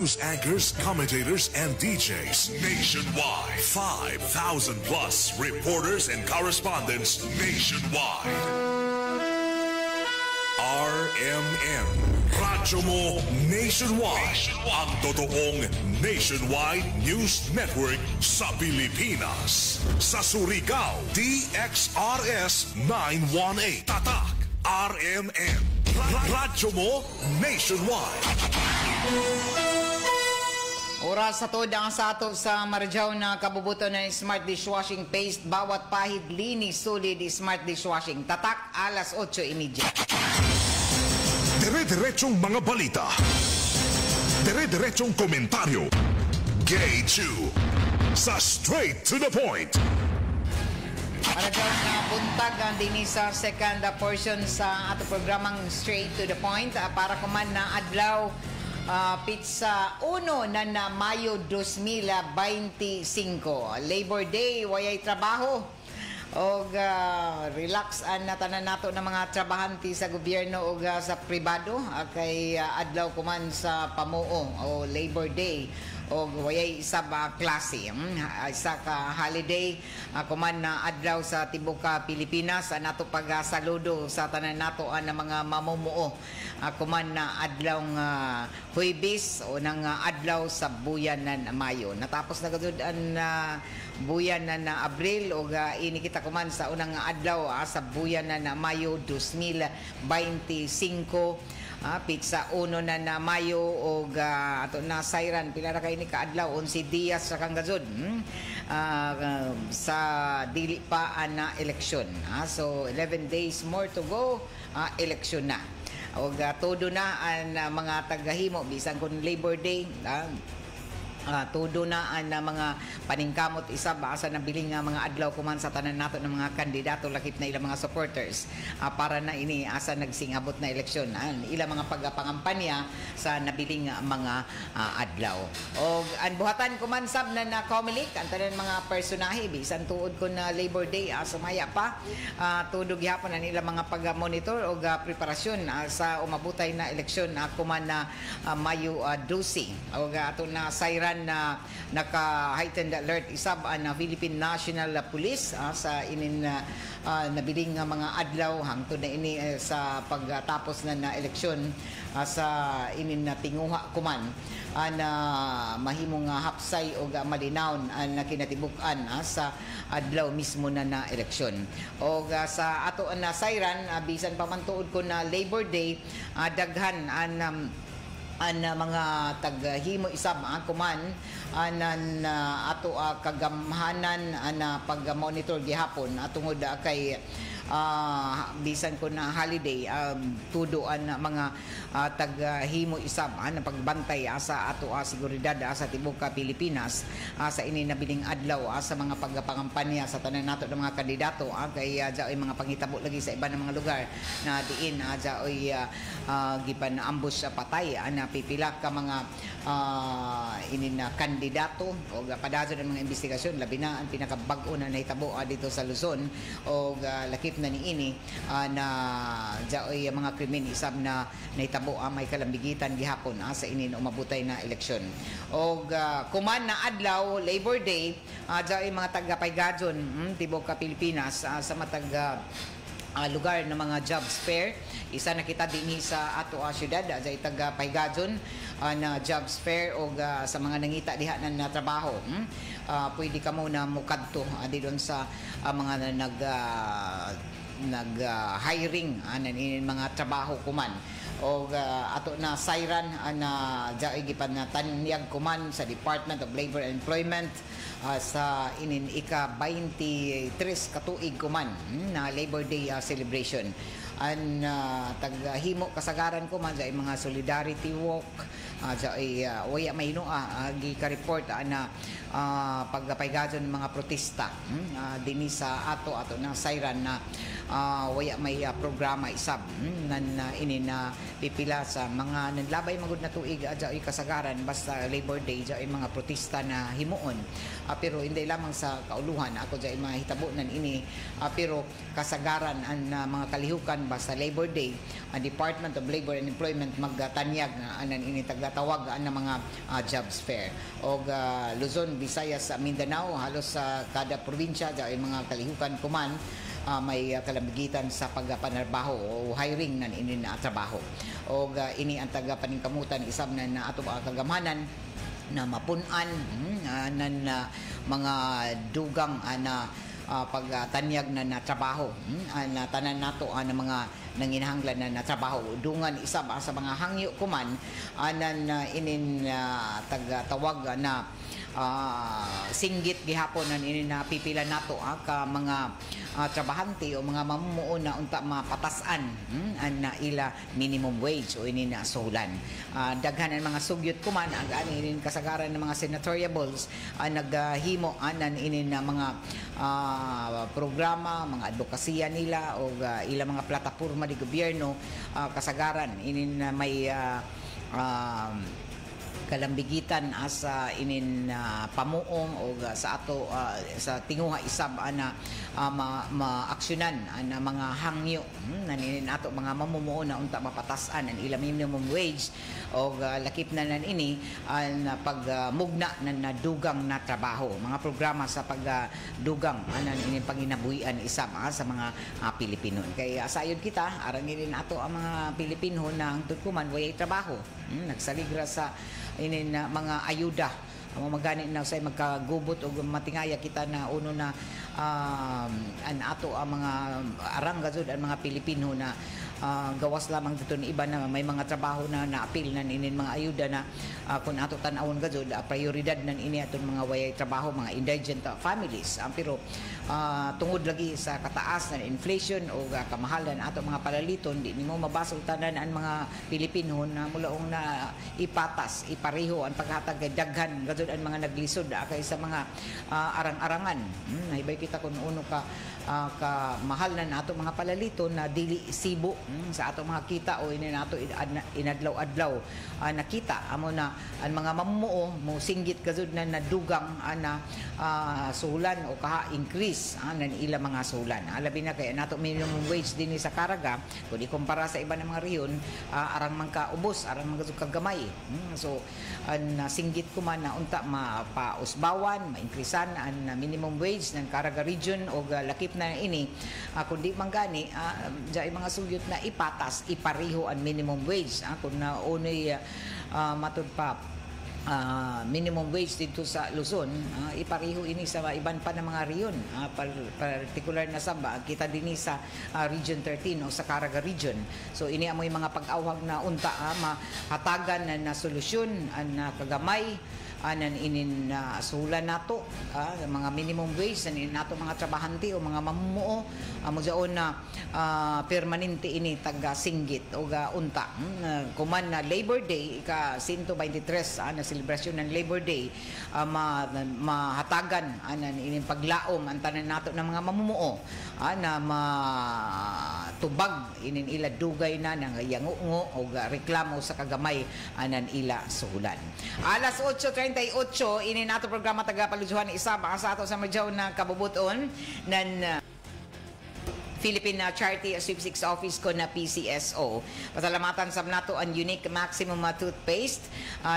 News anchors, commentators, and DJs nationwide. 5,000 plus reporters and correspondents nationwide. RMN. Radyo mo nationwide. Ang totoong nationwide news network sa Pilipinas. Sa Surigao, DXRS 918. Tatak, RMN. Radyo mo nationwide. Oras sa toda ang sato sa Marjaw na kabubuto ng Smart Dishwashing Paste. Bawat pahid, linis, solid, Smart Dishwashing. Tatak, alas 8:30. Dire-diretsong mga balita. Dire-diretsong komentaryo. Gay 2. Sa straight to the point. Marjaw na buntag ang dinis sa second portion sa ato programang Straight to the Point. Para kuman na adlaw pizza 1 na Mayo 2025. Labor Day, wayay trabaho. O relax an tanan nato ng mga trabahante sa gobyerno o sa pribado. Kay adlaw kuman sa pamuo o Labor Day. O wayay isa ba klase, isa ka holiday kuman na adlaw sa tibuok Pilipinas. Nato pagsaludo sa tanan nato ang mga mamumuo kuman na adlaw Huwebes o nang adlaw sa buyan ng Mayo. Natapos na gud ang buyan na Abril o ini kita kuman sa unang adlaw sa buyan na Mayo 2025. Pizza 1 na Mayo o ato na sayran pila ra kay ni kaadlaw 11 días sa kanggazod sa dili pa na eleksyon. So 11 days more to go, eleksyon na. O todo na ang mga tagahimo bisan kun Labor Day. Todo na ang mga paningkamot isa asa na biling mga adlaw kuman sa tanan nato ng mga kandidato lakip na ilang mga supporters para na ini asa nagsingabot na eleksyon ilang mga pagpangampanya sa nabiling mga adlaw. O ang buhatan kuman sab na Comelec ang tanan mga personahe bisan tuod ko na Labor Day sumaya pa tudog gyapon ang ilang mga pag-monitor o preparasyon sa umabutay na eleksyon kuman na Mayo 12 o ato na sayran na naka-heightened alert isab ang Philippine National Police sa inin nabiling mga adlaw hangtod na ini sa pagtapos na eleksyon sa inin na tinguha kuman na mahimong hapsay o malinawon na kinatibuk-an sa adlaw mismo na eleksyon. O sa ato na sayran bisan pa man tuod ko na Labor Day daghan ang mga taghimo isab kuman anan ato kagamhanan na pag-monitor gihapon tungod kay bisan ko na holiday tuduan mga taghimo isab na pagbantay sa ato seguridad sa tibuok Pilipinas sa ini nabiling adlaw sa mga pagpangampanya sa tanan nato ng mga kandidato kay jaoy mga pangitabo lagi sa iban ng mga lugar na diin jaoy gipan ambush patay na pipila ka mga inin na kandidato o padazon ng mga investigasyon labi na ang pinakabag-o na nahitabo dito sa Luzon o lakip na niini na jaoy mga krimen isab na nahitabo may kalambigitan gihapon sa inin umabutay na eleksyon. O kuman na adlaw Labor Day jaoy mga taga-Paygadson tibuok Pilipinas sa matag lugar ng mga jobs fair. Isa na kita dinhi sa ato syudad sa taga Paygadson na jobs fair o sa mga nangita diha na trabaho. Pwede ka muna mukadto didon sa mga nag-hiring mga trabaho kuman. O ato na sayran na jaoy gipan na tanyag kuman sa Department of Labor and Employment sa inin ika-23 katuig kuman na Labor Day celebration. An taghimo kasagaran ko man sa mga solidarity walk sa waya mahino gi-report na pagpaygadon mga protesta dinhi sa ato na sayran na waya may programa isab nan ini na pipila sa mga nanlabay magud na tuig adya kasagaran basta Labor Day adya mga protesta na himuon pero hindi lamang sa kauluhan ako adya mahitabo nan ini pero kasagaran ang mga kalihukan basta Labor Day ang Department of Labor and Employment magtanyag anan ini ginatawag na mga jobs fair. O Luzon, Visayas, Mindanao, halos sa kada probinsya, ay mga kalihukan kuman, may kalambigitan sa pagpanarbaho o hiring nan ini na trabaho. O ini ang taga-paningkamutan isab na ato kagamanan na mapunan nan mga dugang na pagtanyag na trabaho na tanan nato na mga nanginahanglan na trabaho dungan isab sa mga hangyo kuman anan inin tagatawag na singgit gihapon nan ini na pipila nato ka mga trabahante o mga mamumuo na unta mapatasan na ila minimum wage o ini na suhulan. Daghan ang mga sugyot kuman ang inin kasagaran ng mga senatoriables naghimo anan ini na mga programa, mga advokasya nila o ila mga plataporma di gobyerno kasagaran ini na may kalambigitan asa inin pamuong o sa ato sa tinguha isab na maaksyonan na mga hangyo nanin ato mga mamumuo na unta mapatasan ang ila minimum wage o lakip na nan ini na pagmugna na dugang na trabaho, mga programa sa pagdugang anan ini panginabuhian isab sa mga Pilipino. Kaya sayod kita arang inin ato ang mga Pilipino na ang tukuman way trabaho nagsaligra sa inin mga ayuda magani na say magkagubot o matingaya kita na uno na an ato ang mga arang gazud ang mga Pilipino na gawas lamang dito ni iba na may mga trabaho na naapil nan inin mga ayuda na kung ato tan-awon gazud prioridad nan ini aton mga wayay trabaho mga indigent families pero tungod lagi sa kataas na inflation o kamahalan ato mga palaliton di nimo mabasol tanan ang mga Pilipino na mulaong na ipatas ipareho ang paghatag kay daghan gazud ang mga naglisod kay sa mga arang-arangan naibay kita kung uno ka mahal na nato mga palaliton na dili sibo sa ato mga kita o ini nato inadlaw-adlaw nakita amo na ang mga mamumuo mo singgit gazud na nadugang na sulan o kaha increase nan ila mga sulan alabi na kay nato minimum wage dinhi sa Caraga kung ikumpara sa iba ng mga riyon arang man ka ubos arang man kagamay so ang singgit ko man na unta mapausbawan ma-increasean ang minimum wage ng Caraga region o lakip na ini kundi manggani dyan mga sugyot na ipatas ipariho ang minimum wage kung naunay matud pa minimum wage dito sa Luzon ipariho ini sa iban pa ng mga riyon particular na saba kita din sa region 13 o sa Caraga region so ini amoy mga pag-awhag na unta mahatagan na solusyon na kagamay anan inin sulan nato mga minimum wage anin nato mga trabahante o mga mamumuo amo jaon na permanente ini taga singgit o unta kuman na Labor Day ika 123 na celebration ng Labor Day mahatagan anan inin paglaom ang tanan nato ng mga mamumuo na matubag inin ila dugay na nang yangungo o reklamo sa kagamay anan ila sulan. Alas 8:38 ini nato programa taga Paluzuhan isama sa ato sa madyaw na kabubuton nan Philippine Charity Sweepstakes Office ko na PCSO. Pasalamatan sa nato ang unique maximum toothpaste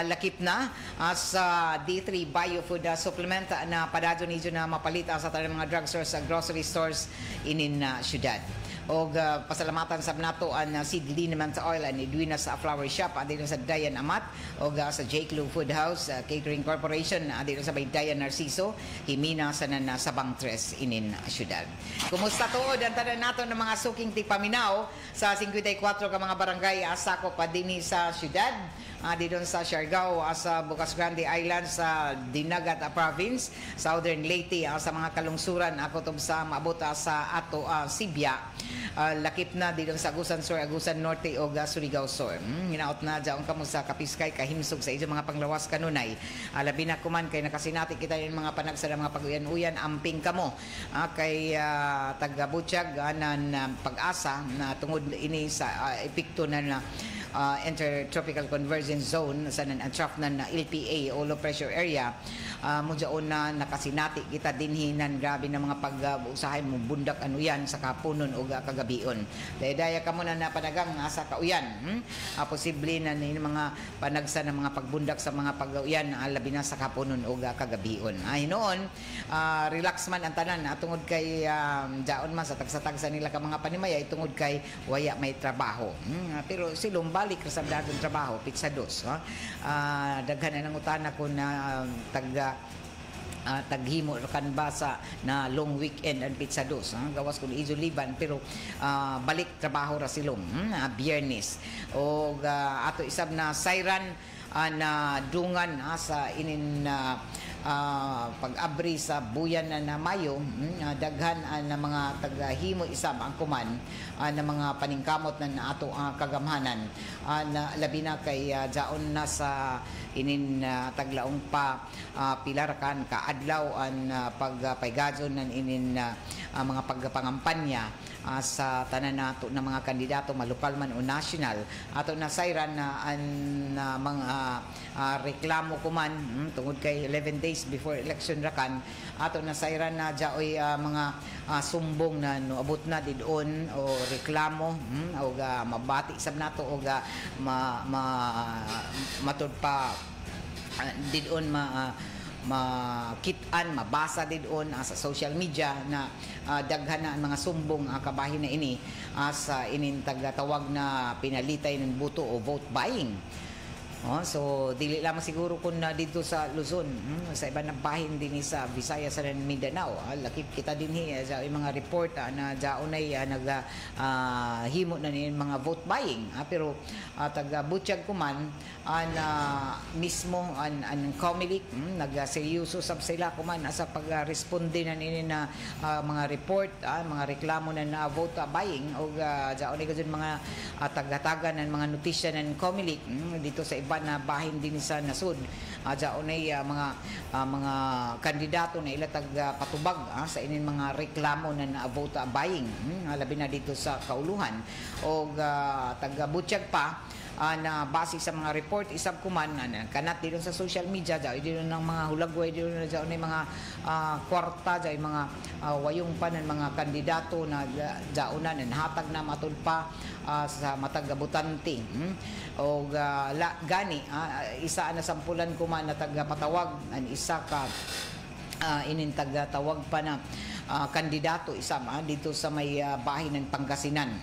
lakip na sa D3 Biofood supplement na padado nidyo na mapalita sa tanang mga drugstores sa grocery stores inin syudad. O pasalamatan sa nato ang Seed Liniment Oil and Edwina sa Flower Shop dito sa Dayan Amat o sa J. Clue Food House Catering Corporation dito sa Bay Dayan Narciso Himina sa Sabang Tres inin syudad. Kumusta tuod ang tanan nato ng mga suking tipaminaw sa 54 ka mga barangay asako pa dinhi sa syudad dito sa Siargao sa Bocas Grande Island sa Dinagat Province, Southern Leyte sa mga kalungsuran kutob sa maabot sa ato Sibya lakip na dito sa Agusan Sur, Agusan Norte o Surigao Sur. Hinaot na dyan kamo sa Kapiskay kahimsog sa iso mga panglawas kanunay. Labi na kuman kay nakasinati kita yung mga panagsada mga pag-uyan-uyan amping kamo kay taga Butchag nan pag-asa na tungod ini sa epekto na Intertropical Convergence Zone sa nan-attract na LPA o low pressure area. Mudyaon na nakasinati kita dinhinan grabe na mga pag-usahay mo bundak ano yan sa kapunon o kagabion. Daya ka muna na panagang sa kauyan. Posible na ni mga panagsa ng mga pagbundak sa mga pag-uyan labi na sa kapunon o kagabion. Noon, relax man ang tanan tungod kay daon man sa tagsa-tagsa nila ka mga panimaya tungod kay waya may trabaho. Pero silong balik sa dagang trabaho pitsados. Daghan na ng utana ko na taghimo kan basa na long weekend and pitsados gawas ko izo liban pero balik trabaho ra silong Biyernes o ato isab na sayran na dungan sa inin pag-abri sa buyan na Mayo, daghan na mga taghimo isab ang kuman na mga paningkamot na ato kagamhanan na labi na kay jaon na sa inin taglaong pa pilar kan kaadlaw an pagpaygadson nan inin mga pagpangampanya sa tanan nato na mga kandidato malukal man o national ato na sayran na mga reklamo kuman tungod kay 11 days before election rakan ato na sayran na jaoy mga sumbong na abot na didon o reklamo o mabati sab nato o matud pa didon makitaan, mabasa didon sa social media na daghan na ang mga sumbong kabahin na ini sa inin tagatawag na pinalitay ng buto o vote buying. So dili lamang siguro kun dito sa Luzon, sa iba ng bahin din sa Visayas sa Mindanao. Lakip kita din sa mga report na daon ay himo na ni mga vote buying. Pero taga Butchag kuman mismo an Comelec nagseryoso sab sila kuman sa pagresponde na nini na mga report, mga reklamo na vote buying o daon ay gud mga taga-taga ng mga notisya ng Comelec dito sa iba na bahin din sa nasud daon ay mga kandidato na ilatag patubag sa inin mga reklamo na vote buying labi na dito sa kauluhan o taga Butchag pa na base sa mga report isab kuman kanat dito sa social media dito ng mga hulagway dito na mga kwarta dito mga wayong pa ng mga kandidato na daunan hatag na matud pa sa matag butante o gani isa na sampulan kuman na taga-patawag an isa ka inin taga-tawag pa na kandidato isam dito sa may bahin ng Pangasinan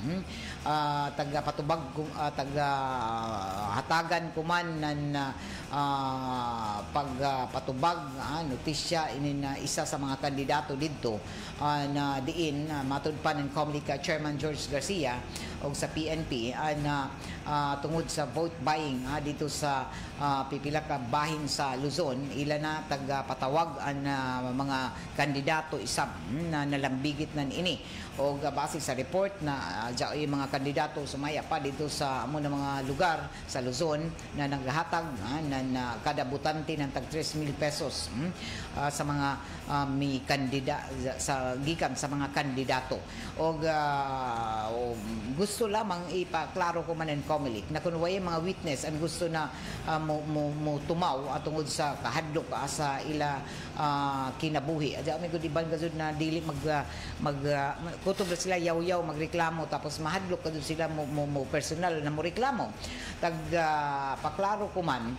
taga-patubag taga-hatagan kuman ng pagpatubag notisya inin isa sa mga kandidato dito na diin matud pa ng Comelec Chairman George Garcia o sa PNP na tungod sa vote buying dito sa pipila ka bahin sa Luzon ila na taga-patawag ang mga kandidato isab na nalambigit nan ini o base sa report na yung mga kandidato sumaya pa dito sa amo na mga lugar sa Luzon na naghatag na kada butante ng tag 3,000 pesos sa mga may sa gikan sa mga kandidato o gusto lamang ipaklaro ko man ng Comelec na kung way mga witness ang gusto na mo tumaw tungod sa kahadlok sa ila kinabuhi adya may gud iban gud na dili kutob sila yaw-yaw magreklamo tapos mahadlok kadto sila mo personal na mo reklamo paklaro ko man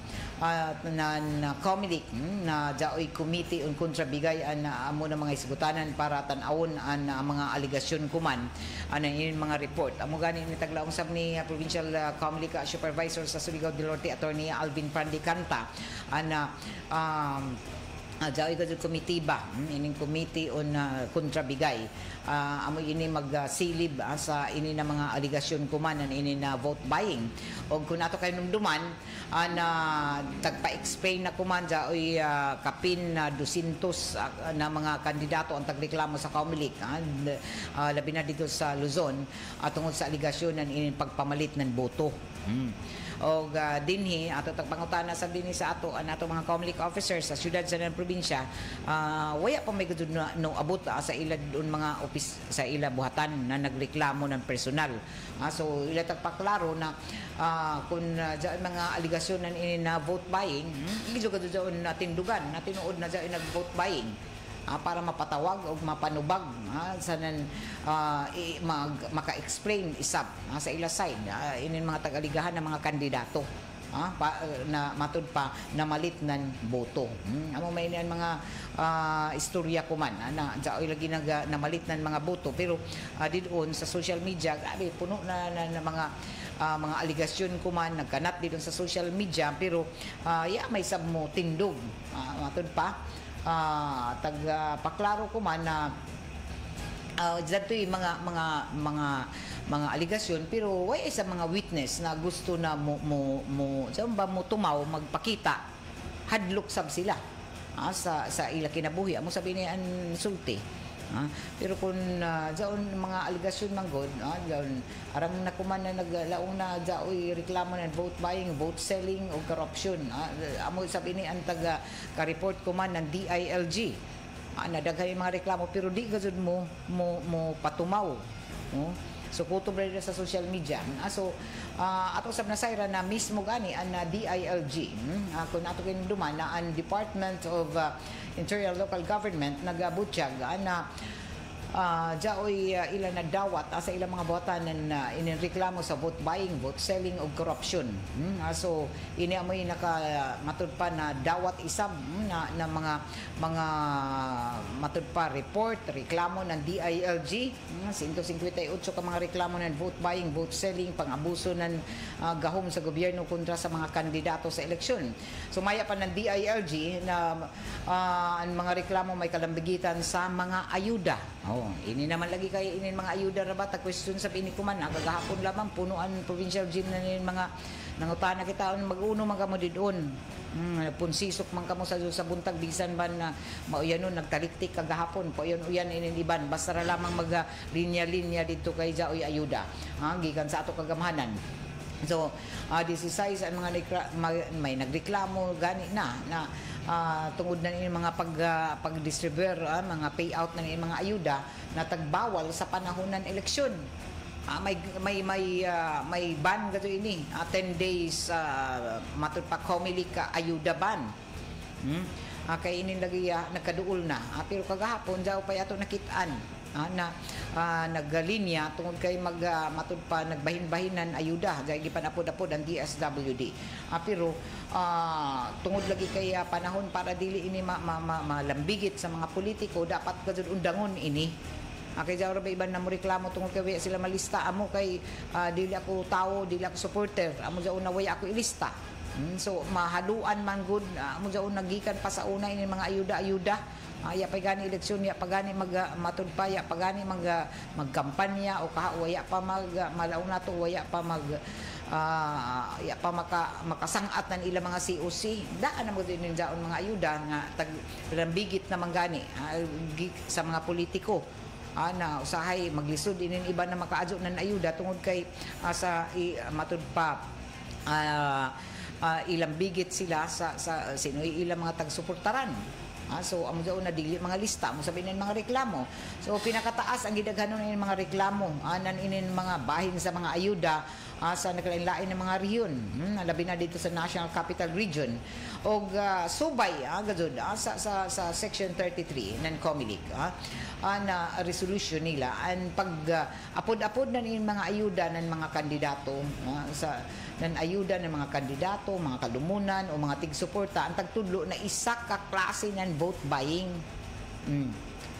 na Comelec na jaoy committee on kontrabigay amo na mga isgutanan para tan-awon ang mga aligasyon kuman yung mga report amo gani ni taglaong sab ni Provincial Comelec Supervisor sa Surigao del Norte Attorney Alvin Prandicanta jaoy gud committee ba ining committee on kontrabigay amo ini magsilib sa ini na mga aligasyon kuman ini na vote buying og kun ato kay numduman na tagpa-explain na kuman jaoy kapin na 200 na mga kandidato ang tagreklamo sa Comelec labi na dito sa Luzon tungod sa aligasyon ng ini pagpamalit ng boto o dinhi ato tagpangutana sa dinhi sa ato ato mga COMELEC officers sa syudad sa probinsya, waya pa may gudud no abot sa ila doon mga opis sa ila buhatan na nagreklamo ng personal. So ila tagpaklaro na kung mga aligasyon ini na vote buying, medyo gudud na tindugan na tinuod na nag vote buying. Para mapatawag o mapanubag sanan maka-explain isab sa ila side inin mga tagaligahan ng mga kandidato na matud pa na malit ng boto. Amo may niyan mga istorya ko man na jaoy lagi namalit ng mga boto, pero didon sa social media grabe puno na mga aligasyon ko man nagkanat dito sa social media, pero may sab mo tindog matud pa paklaro ko man na dato'y mga aligasyon, pero way sa mga witness na gusto na mo tumaw magpakita hadlok sab sila sa ila kinabuhi amo sabi ni an sulti. Pero kung mga aligasyon man god arang nakuman na naglaong na jaoy reklamo ng vote buying, vote selling o corruption, amo sabi ni ang taga ka-report ko man ng DILG nadaghay mga reklamo, pero di gazud mo patumaw. So kutob rin sa social media. So ato sab nasayra na mismo gani ang DILG kung ato kinuduman na ang Department of Interior Local Government nagabutyag na jaoy ila nagdawat sa ilang mga botanan na inireklamo sa vote buying, vote selling o corruption. So ini amoy matud pa na dawat isab na mga matud pa report reklamo ng DILG 158 ka mga reklamo ng vote buying, vote selling, pang-abuso ng gahom sa gobyerno kontra sa mga kandidato sa eleksyon. So maya pa ng DILG na ang mga reklamo may kalambigitan sa mga ayuda. Ini naman lagi kay inin mga ayuda ra ba ta question sa pinikuman kagahapon lamang punuan provincial gym na nin mga nangutana kita mag-uno man kamo didon. Punsisok man kamo sa buntag bisan ban na mauyanon nagtaliktik kagahapon po uyan inin iban basta ra lamang mag linya-linya dito kay jaoy ayuda gikan sa ato kagamahanan. So, this is size ang mga may nagreklamo gani na tungod na ni mga pag-distribute mga payout na ni mga ayuda na tagbawal sa panahon ng eleksyon. May ban gato ini 10 days matud pa COMELEC ayuda ban. Kay inin lagi nagkaduol na pero kagahapon daw pa ato nakitaan na naggalinya tungod kay matud pa nagbahin-bahinan ayuda dahil gipanapod-apod ang DSWD. Pero tungod lagi kay panahon para dili ini malambigit sa mga politiko, dapat gud undangon ini. Kay jawra ba iban na mo reklamo tungod kay sila malista amo kay dili ako tao, dili ako supporter, amo jaw na way ako ilista. So mahaluan man gud amo jaw nagikan pa sa una ini mga ayuda-ayuda. Ya pa gani eleksyon, ya pa gani matud pa, ya pa gani magkampanya o waya pa malaw na to, waya pa ya pa makasangat ng ilang mga COC. Daan na mo din yung daon mga ayuda nga taglambigit na manggani sa mga politiko. Na usahay maglisod inin iba na makaadyo ng ayuda tungod kay sa matud pa ilang bigit sila sa sino ilang mga tagsuportaran. So amo daw na dili mga lista mo sabihin ng mga reklamo. So pinakataas ang gidaghanon ng mga reklamo anan inin mga bahin sa mga ayuda sa naglain-lain ng mga rehiyon, labi na dito sa National Capital Region og subay gazud sa section 33 ng COMELEC na resolution nila ang pag apod-apod na nin mga ayuda ng mga kandidato ng ayuda ng mga kandidato, mga kalumunan o mga tig-suporta ang tagtudlo na isa ka klase ng vote buying.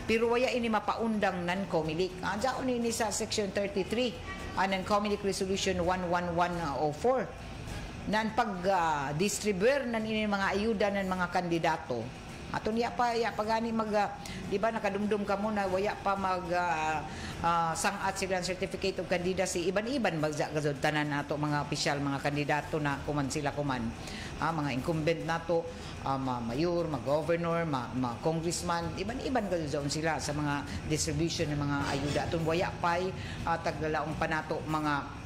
Pero waya ini mapaundang nan COMELEC. Diyan ini sa section 33 ng COMELEC Resolution 11104 nan pag-distribute nan ini mga ayuda ng mga kandidato. Aton ya pa gani di ba nakadumdum ka mo na waya pa sangat sila ang certificate of candidacy iban-iban magzagazod tanan nato mga opisyal mga kandidato na kuman sila mga incumbent nato mayor, governor, congressman iban-iban gazon sila sa mga distribution ng mga ayuda aton waya pay taglalaong pa nato mga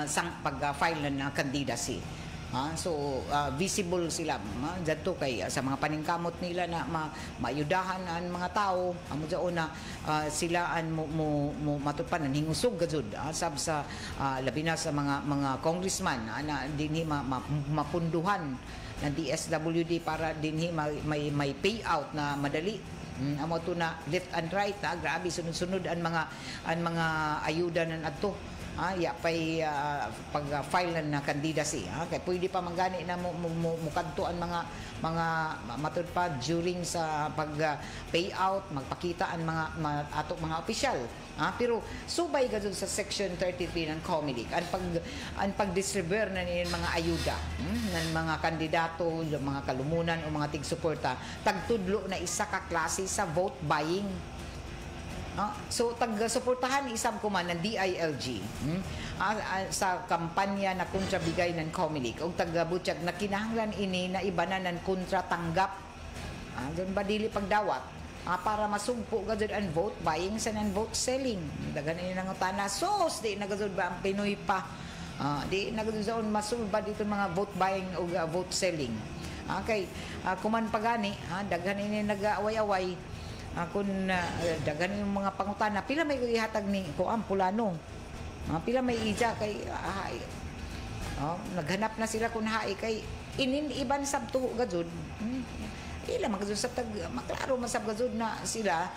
sang pag-file ng candidacy. So visible sila dito kay sa mga paningkamot nila na maayudahan ang mga tao amo daon na sila an mo matutpan ang hingusog gajud sab sa labi na sa mga congressman na dinhi mapunduhan ng DSWD para dinhi may payout na madali. Amo to na left and right grabe sunod-sunod ang mga ayuda nan adto. Pay pag-file na candidacy kay pwede pa manggani na mukadto ang mga matud pa during sa pag payout magpakita ang mga ato mga opisyal pero subay gadud sa section 33 ng COMELEC ang pag-distribute na nilang mga ayuda ng mga kandidato mga kalumunan o mga tig-suporta tagtudlo na isa ka klase sa vote buying. So tag-suportahan isang kuman ng DILG sa kampanya na kontrabigay ng COMELEC o taga-butyag na kinahanglan ini na ibanan ng kontratanggap doon ba dili pagdawat para masugpo gajud ang vote buying sa ng vote selling dagan ini nang utana sos di nagazud ba ang Pinoy pa di nagazud masulba dito mga vote buying o vote selling kay kuman pagani daghan ini nag-away-away kung dagan yung mga pangutana pila may ihatag ni Kuam Pulano pila may ija kay naghanap na sila kung hai kay iban sabto gajud ila magajud sa tag maklaro masab gajud na sila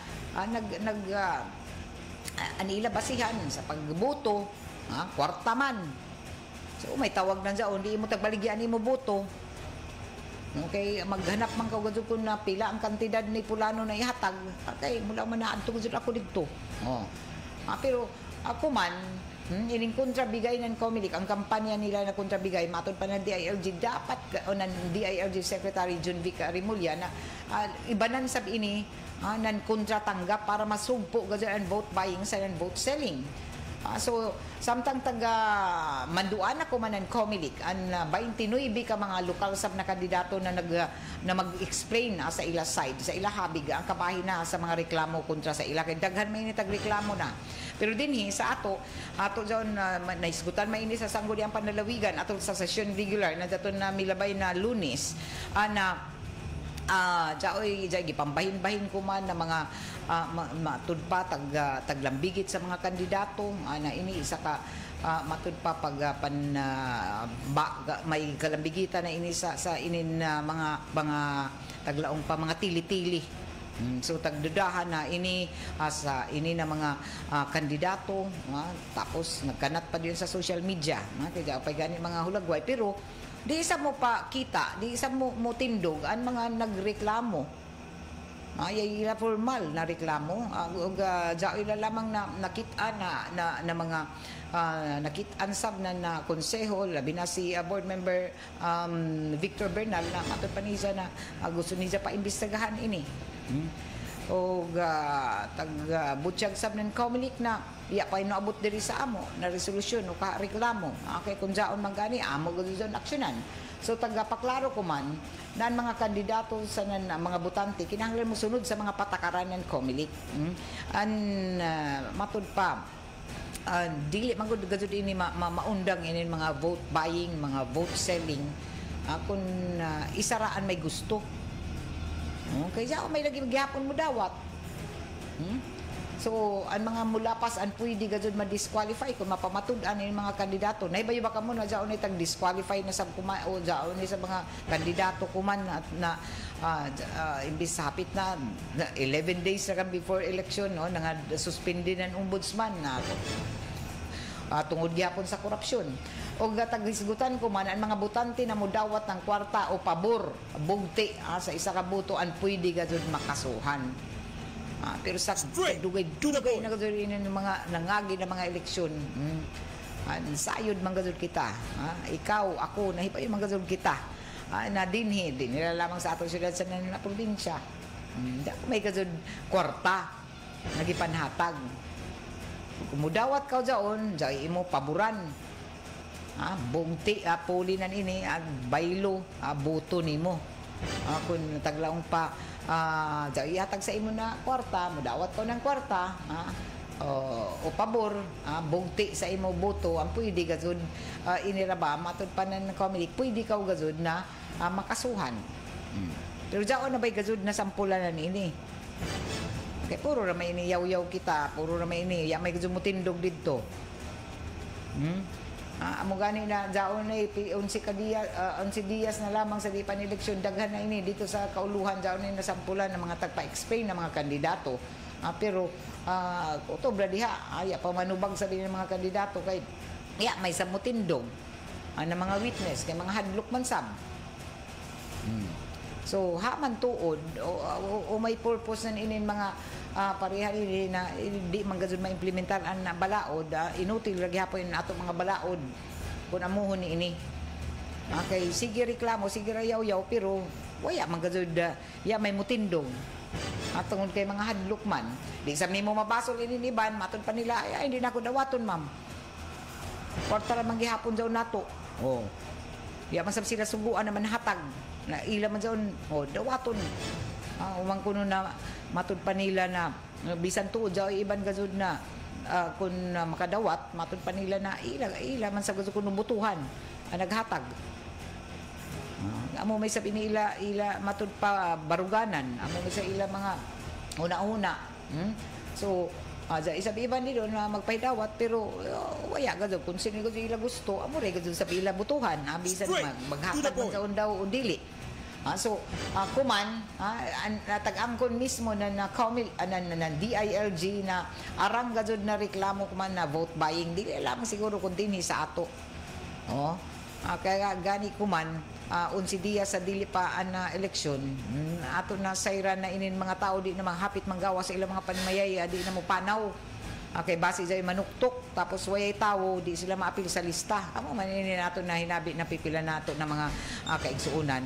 anila basihan sa pagboto kwarta man so may tawag na dyan di mo tagbaligyan ni mo boto. Okay, maghanap man ka gud kun na pila ang kantidad ni Pulano na ihatag. Okay, mula man naadto gud ako didto. Pero ako man ining kontrabigay ng COMELEC ang kampanya nila na kontrabigay matud pa ng DILG dapat o ng DILG Secretary John Vic Rimulya na ibanan sab ini nan kontratanggap para masugpo gud ang vote buying sa ng vote selling. So samtang taga manduan ako man ng COMELEC ang 29 ka mga lokal sab na kandidato na mag-explain sa ila side sa ila habig ang kabahin na sa mga reklamo kontra sa ila kay daghan may ni tagreklamo na pero dinhi sa ato jon naisgutan may ini sa sangguniang panlalawigan ato sa session regular na daton na milabay na Lunes jaoy gipambahin-bahin ko man na mga matud pa taglambigit sa mga kandidato na ini isa ka matud pa pag may kalambigitan na ini sa inin mga taglaong pa mga tili-tili. So tagdudahan na ini sa ini na mga kandidato tapos nagkanat pa din sa social media kaya pa gani mga hulagway pero di isa mo pa kita, di isa mo tindog ang mga nagreklamo. Ila formal na reklamo. Ila lamang na nakita na mga nakitaan sab na konseho, labi na si board member Victor Bernal na matupaniza na gusto niya pa imbestigahan ini. O tag-butyag sab ng COMELEC na iya pa inaabot diri sa amo na resolusyon o reklamo kay kung jaon man gani amo gudon aksyonan so tagapaklaro ko man na ang mga kandidato sa mga butante kinahanglan mo sunod sa mga patakaran ng COMELEC matud pa dili man gud gud ini maundang ini mga vote buying mga vote selling kung isaraan may gusto kay jaon may lagi magyapon mo dawat so ang mga mulapas an pwede gajud ma-disqualify kung mapamatud-an yung mga kandidato naibayo ba kamo na jaon ay tag-disqualify na sa kuma o jaon sa mga kandidato kuman na imbis hapit na 11 days na before election nga suspended ng ombudsman na tungod gyapon sa korupsyon o tagisgutan ko man ang mga butante na mudawat ng kwarta o pabor bugti sa isa ka boto an pwede gajud makasuhan. Pero sa dugay na gajud ini mga nangagi na mga eleksyon sayod man gajud kita ikaw ako nahipayo man gajud kita na dinhi nila lamang sa atong syudad sa na probinsya may gajud kwarta nagipanhatag kumudawat ka jaon jay imo paboran bugti pulinan ini baylo boto nimo kung taglaong pa ihatag sa imo na kwarta mudawat ko ng kwarta o pabor, bugti sa imo boto, ang pwede gazud iniraba matod panan ng comedy, pwede ka gazud na makasuhan. Pero diyan na ba'y gazud na sampulan na ini? Kaya puro na may ini yaw-yaw kita, puro na may ini, may gazud mo tindog dito. Amo gani na diyan na 11 Dias na lamang sa di pan-eleksyon, daghan na ini dito sa kauluhan, diyan na sampulan ng mga tagpa-explain ng mga kandidato. Pero Oktubre diha aya pa manubag sa ng mga kandidato kay may samutindog na mga witness kay mga hadlok man sab. So haman tuod o may purpose na inin mga pareha ini na di man gazud maimplementar ang balaod, inutil ra gihapon ato mga balaod kun amuhon ni ini. Kay sige reklamo, sige rayaw-yaw pero waya man gazud may mutindog. Tungod kay mga hadlok man, di sa nimo mabasol ini iban matud pa nila ay hindi na ako dawaton ma'am. Porta ra man gihapon daw nato. Man sab sila suguan naman hatag na ila man daw dawaton. Umang kuno na matud pa nila na bisan tuod daw iban gazud na kun makadawat matud pa nila na ila man sa gazud kuno butuhan naghatag. Amo may sabi ni ila matud pa baruganan, amo may sa ila mga una-una. So isabi iban dito na magpaidawat pero waya gado kung sino gado ila gusto, amo ray gado sa ila butuhan, bisan maghatag man sa undaw o dili. So kuman natag-angkon mismo na DILG na arang gado na reklamo kuman na vote buying, dili lamang siguro kun dinhi sa ato. Kaya gani kuman 11 Dias sa dili pa na eleksyon, ato na sayran na inin mga tao di na hapit manggawa sa ilang mga panimayay, di na mo panaw. Kay base jay manuktok tapos wayay tawo di sila maapil sa lista. Amo man ini nato na hinabi na pipila nato na mga kaigsuunan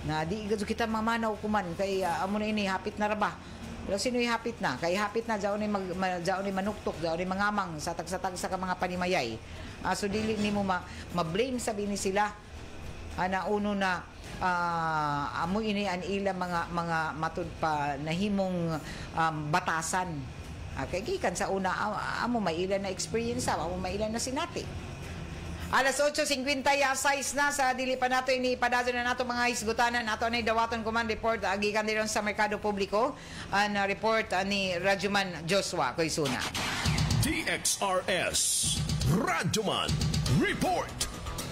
na di gado kita mamanaw kuman kay amo na ini hapit na raba. Pero sino hapit na? Kay hapit na jaon ni manuktok, jaon ni mangamang sa tag sa mga panimayay. So dili nimo ma-blame sabi ni sila. Na uno na amo ini an ila mga matud pa nahimong batasan. Kay gikan sa una amo may ila na experience, amo may ila na sinati. Alas 8:56 na sa dili pa nato ini padado na nato mga hisgutanan nato ni dawaton command report gikan diron sa merkado publiko an report ni Radyoman Joshua Koysuna. TXRS Radyoman Report.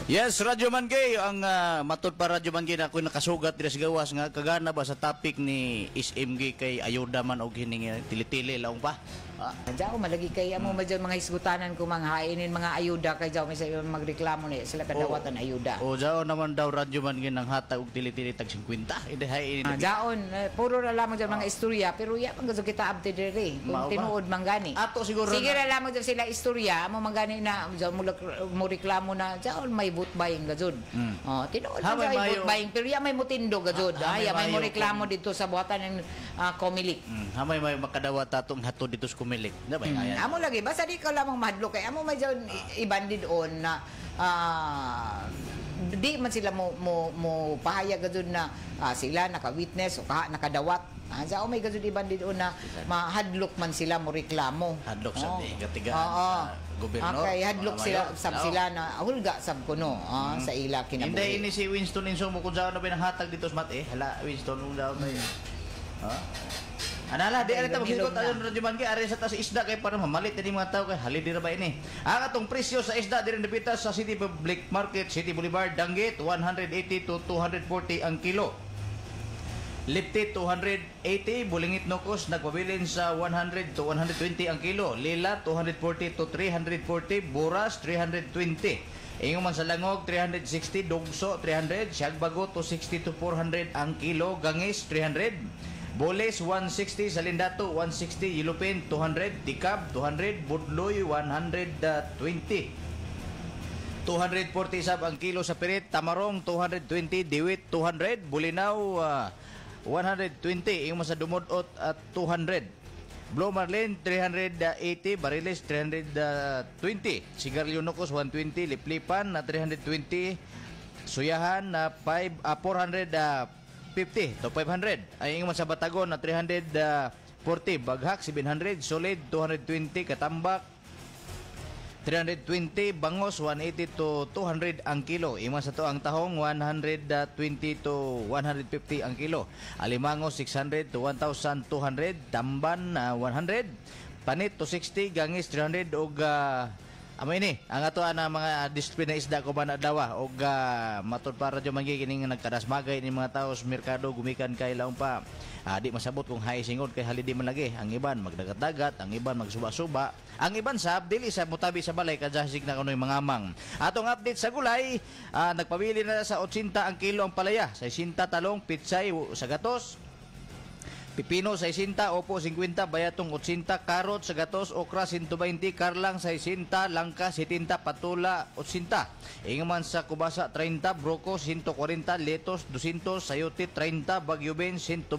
Yes, Radyoman Gay, ang matod pa Radyoman Gay na ako nakasugat dira sa gawas nga kagana ba sa topic ni SMG kay ayuda man og hining tili-tili laong pa. Diyaw malagi kay amo medyo mga hisgutanan ko mga hainin mga ayuda kay diyaw may sa magreklamo ni sila kadawatan ayuda. Diyaw naman daw Radyoman Gay nang hatag og tili-tili tag 50. Indi hainin. Diyaw puro ra lamang diyan mga istorya pero man gud kita update dire kung tinuod man gani. Ato siguro sige ra lamang diyan sila istorya amo man gani na diyaw mo reklamo na diyaw may vote buying gajud. Tinuod sa vote buying pero may mutindo gajud. May mo reklamo dito sa buhatan ng Comelec. Hamay may makadawat tatong hatod dito sa Comelec. Amo lagi basta di ka lamang mahadlok kay amo may diyan ibandid on na di man sila mo pahayag gajud na sila naka-witness o nakadawat. Sa may gajud ibandid on na mahadlok man sila mo reklamo. Hadlok sa katigaan sa gobyerno. Okay, hadlok sila na hulga sab kuno sa ila kinabuhi. Hindi ini si Winston Insumo kung saan na binanghatag dito sa mate. Hala Winston nung daw may Anala, di arita magsikot ayon Radyoman Gay ari sa tas isda kay para mamalit ni mga tao kay halid dira ba ini. Ang atong presyo sa isda diri dipita sa City Public Market, City Boulevard, Danggit 180 to 240 ang kilo. Liptit 280, bulingit nokos nagpabilin sa 100 to 120 ang kilo. Lila 240 to 340, buras 320. Ingon man sa langog 360, dugso 300, siagbago to 60 to 400 ang kilo, gangis 300. Boles 160, salindato 160, yelupin 200, tikab 200, budloy 120. 240 sab ang kilo sa pirit, tamarong 220, diwit 200, bulinaw 120, yung sa dumodot at 200. Blue Marlin 380, Bariles 320, Sigarilyo Nocos 120, Liplipan na 320, Suyahan na 450 to 500. Ay ingon sa Batagon na 350 baghak 700, solid 220, katambak 320, bangos 180 to 200 ang kilo. Ima sa to ang tahong 120 to 150 ang kilo. Alimango 600 to 1,200, tamban 100, panit to 60, gangis 300 ug amo ini ang ato ana mga disiplina isda ko ba na dawa og matud para jo mangi kining nagkadasmagay ni mga tao sa merkado gumikan kay laong pa. Di masabot kung hay singod kay halidi man lagi. Ang iban magdagat-dagat, ang iban magsuba-suba, ang iban sab dili sa mutabi sa balay kadasig na kunoy mangamang. Atong update sa gulay, nagpabili na sa 80 ang kilo ang palaya, 60 talong, pitsay sa gatos, pipino 60, opo 50, bayatong 80, karot sa gatos, okra 120, karlang 60, langka 70, patula 80. Ingaman sa kubasa 30, broko 140, letos 200, sayote 30, bagyuben 120,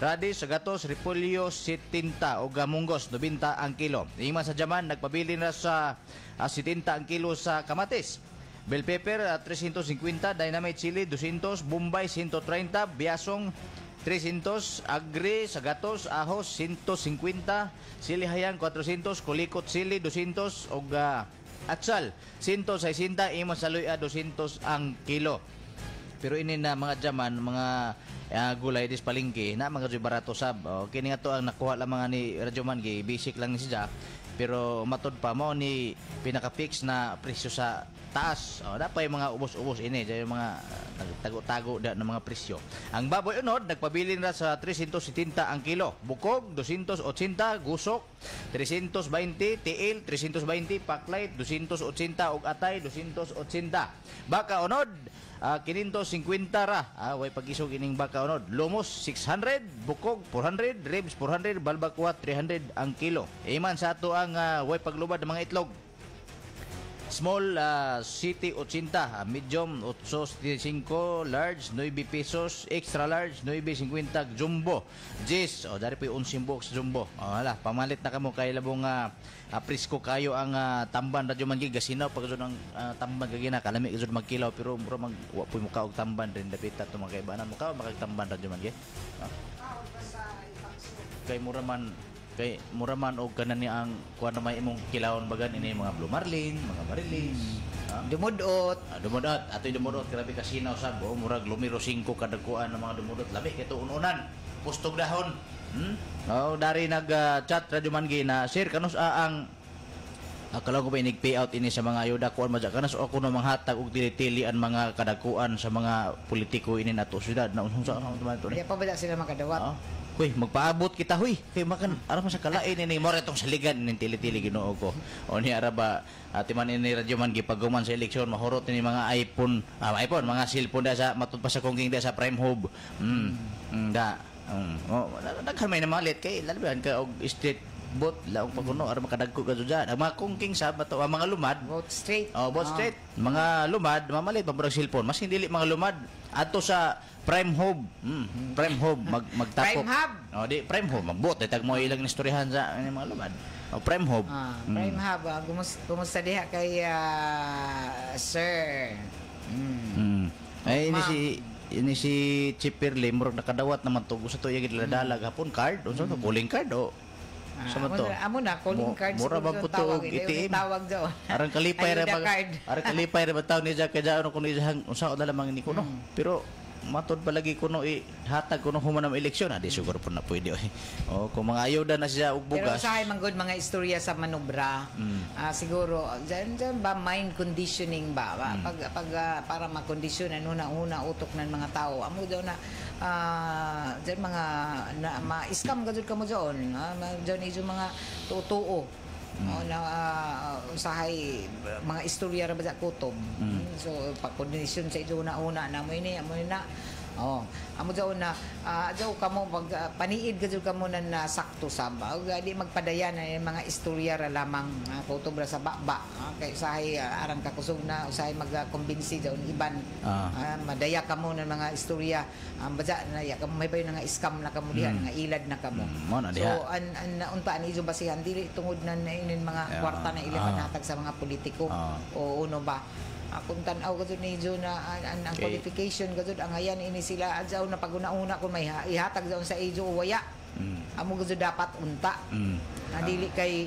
radish sa gatos, repolyo 70 o gamunggos 90 ang kilo. Ingaman sa jaman nagpabili na sa 70 ang kilo sa kamatis. Bell pepper 350, dynamite chili 200, bombay 130, biasong 300, agri sa gatos, ahos 150, sili hayang 400, kulikot sili 200 ug atsal 160, imo saluy 200 ang kilo. Pero ini na mga jaman, mga gulay dis palengke na mga barato sab. Kini nga to ang nakuha lang mga ni Radyoman gi basic lang ni siya. Pero matod pa mo ni pinaka-fix na presyo sa taas. Dapat yung mga ubos-ubos ini, yung mga tago-tago na mga presyo. Ang baboy unod, nagpabili na sa 370 ang kilo. Bukog, 280, gusok, 320, tiil, 320, paklight, 280, ug atay, 280. Baka unod, 550 ra. Way pag-isog ining baka unod. Lumos 600, bukog 400, ribs 400, balbakwa 300 ang kilo. Iman sa ato ang way paglubad ng mga itlog. Small city 80, medium 8.75, large 9 pesos, extra large 9.50, jumbo 10. Dari po yung 11 box jumbo. Hala, pamalit na kamo kay labong presko kayo ang tamban radyo man gigasinaw pag ang tamban gagina kalami gud magkilaw pero mura mag wa po muka og tamban rin dapit to mga kaibanan muka makagtamban radyo man gi. Kay mura man og kanan ni ang kuan na may imong kilawon bagan ini mga blue marlin, mga marilis, dumudot. Dumudot, atoy dumudot grabe kasinaw sab, murag lumiro 5 kada kuan ng mga dumudot labi kay ununan, pustog dahon. Dari nag-chat radyo man gi na sir kanus ang akala ko ba inig-payout ini sa mga ayuda kuan madya kanas ako no manghatag og dili-tili ang mga kadakuan sa mga politiko ini nato syudad na unsa man to ni. Di pa ba sila makadawat? Huy, magpaabot kita huy. Kay makan ara man sa kalain ini mo retong saligan ning tili-tili Ginoo ko. O ni ara ba ati man ini radyo man gipaguman sa eleksyon mahurot ni mga iPhone, mga cellphone da sa matud pa sa kongking da sa Prime Hub. Daghan may namalit kay lalaban ka og street bot laong paguno ara makadagko ka dyan. Ang mga kongking sa bato mga lumad Vote straight. vote straight. Mga lumad mamalit pa cellphone. Mas hindi mga lumad adto sa Prime Hub. Prime Hub magtapok. Prime Hub. Di Prime Hub magbot tag mo ilang istoryahan sa mga lumad. Prime Hub. Prime Hub. Kumusta diha kay sir? Ay ini si Chipperly murag nakadawat naman to gusto to yung idadalag hapon card unsa to calling card sama to amo na calling card mura ba po to ATM tawag daw arang kalipay ra ba taw ni Jack kaya ano kuno isang unsa o dalamang ni kuno pero matod pa lagi kuno hatag kuno human ng eleksyon di siguro po na pwede kung mga ayuda na siya ug bugas pero sa man good mga istorya sa manubra siguro dyan ba mind conditioning ba pag para makondisyonan una utok ng mga tao amo daw na dyan mga ma-scam gud kamo dyan dyan iso mga tutuo usahay mga istorya ra ba sa kutob so pag-kondisyon sa iso una na mo ini na amo daw na daw kamo pag paniid gud kamo na sakto saba di magpadayan mga istorya ra lamang kutob ra sa baba kay usahay arang kakusog na usahay magkumbinsi daw iban madaya kamo ng mga istorya badya na may bayo nga scam na kamo diha nga ilad na kamo so unta ani iso basihan dili tungod na inin mga kwarta na iliman natag sa mga politiko o uno ba kung tanaw gud ni Jo na ang qualification gud ang ayan ini sila adjaw na paguna-una kung may ihatag daw sa ijo waya amo gud dapat unta. Dili kay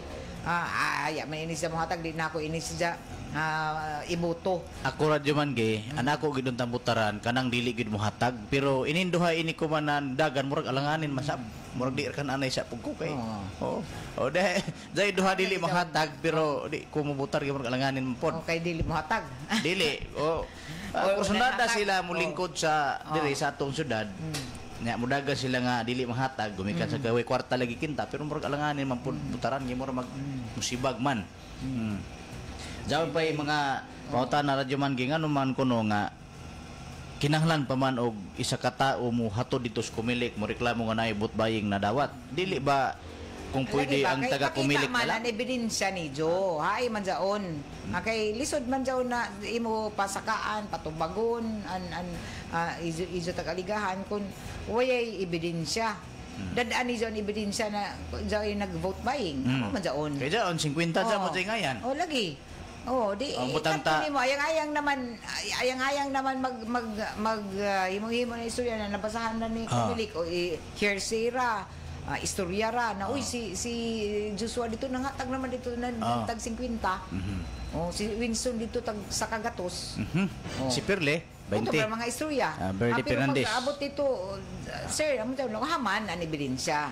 ya man ini sa mohatag di na ako ini siya iboto. Ako radyo man gay, anako gid untang butaran kanang dili gid mo hatag pero ininduha ini ko man dagan murag alanganin masab murag di kan anay sa pugko kay. Oo. O dai duha dili mahatag pero di ko mobutar gyud murag alanganin pod. Okay dili mohatag. Dili. Personada sila mulingkod sa diri sa atong syudad. Nya mudaga sila nga dili mahatag gumikan sa gaway kwarta lagi kinta pero murag alanganin man pud butaran gyud murag musibag man. Jaw pa yung mga pauta na radyo man gingan man kuno nga kinahanglan pa man og isa ka tawo mo hatod dito sa kumilik mo reklamo nga naay butbaying na dawat dili ba kung pwede ang taga kumilik man na ang ebidensya ni Jo hay man jaon kay lisod man jaon na imo pasakaan patubagon izo tagaligahan kun wayay ebidensya dadaan ni John ebidensya na jaoy nag-vote buying ano man jaon kay jaon 50 dyan mo ngayan lagi di butang mo ayang-ayang naman mag himo-himo na istorya na nabasahan na ni kumilik o hearsay istorya ra na uy si Joshua dito nangatag naman dito na tag 50. Si Winston dito tag sa kagatos. Si Perle 20. Ito mga istorya. Bernie Fernandez. Pero abot dito sir, amo tayo haman ang ebidensya.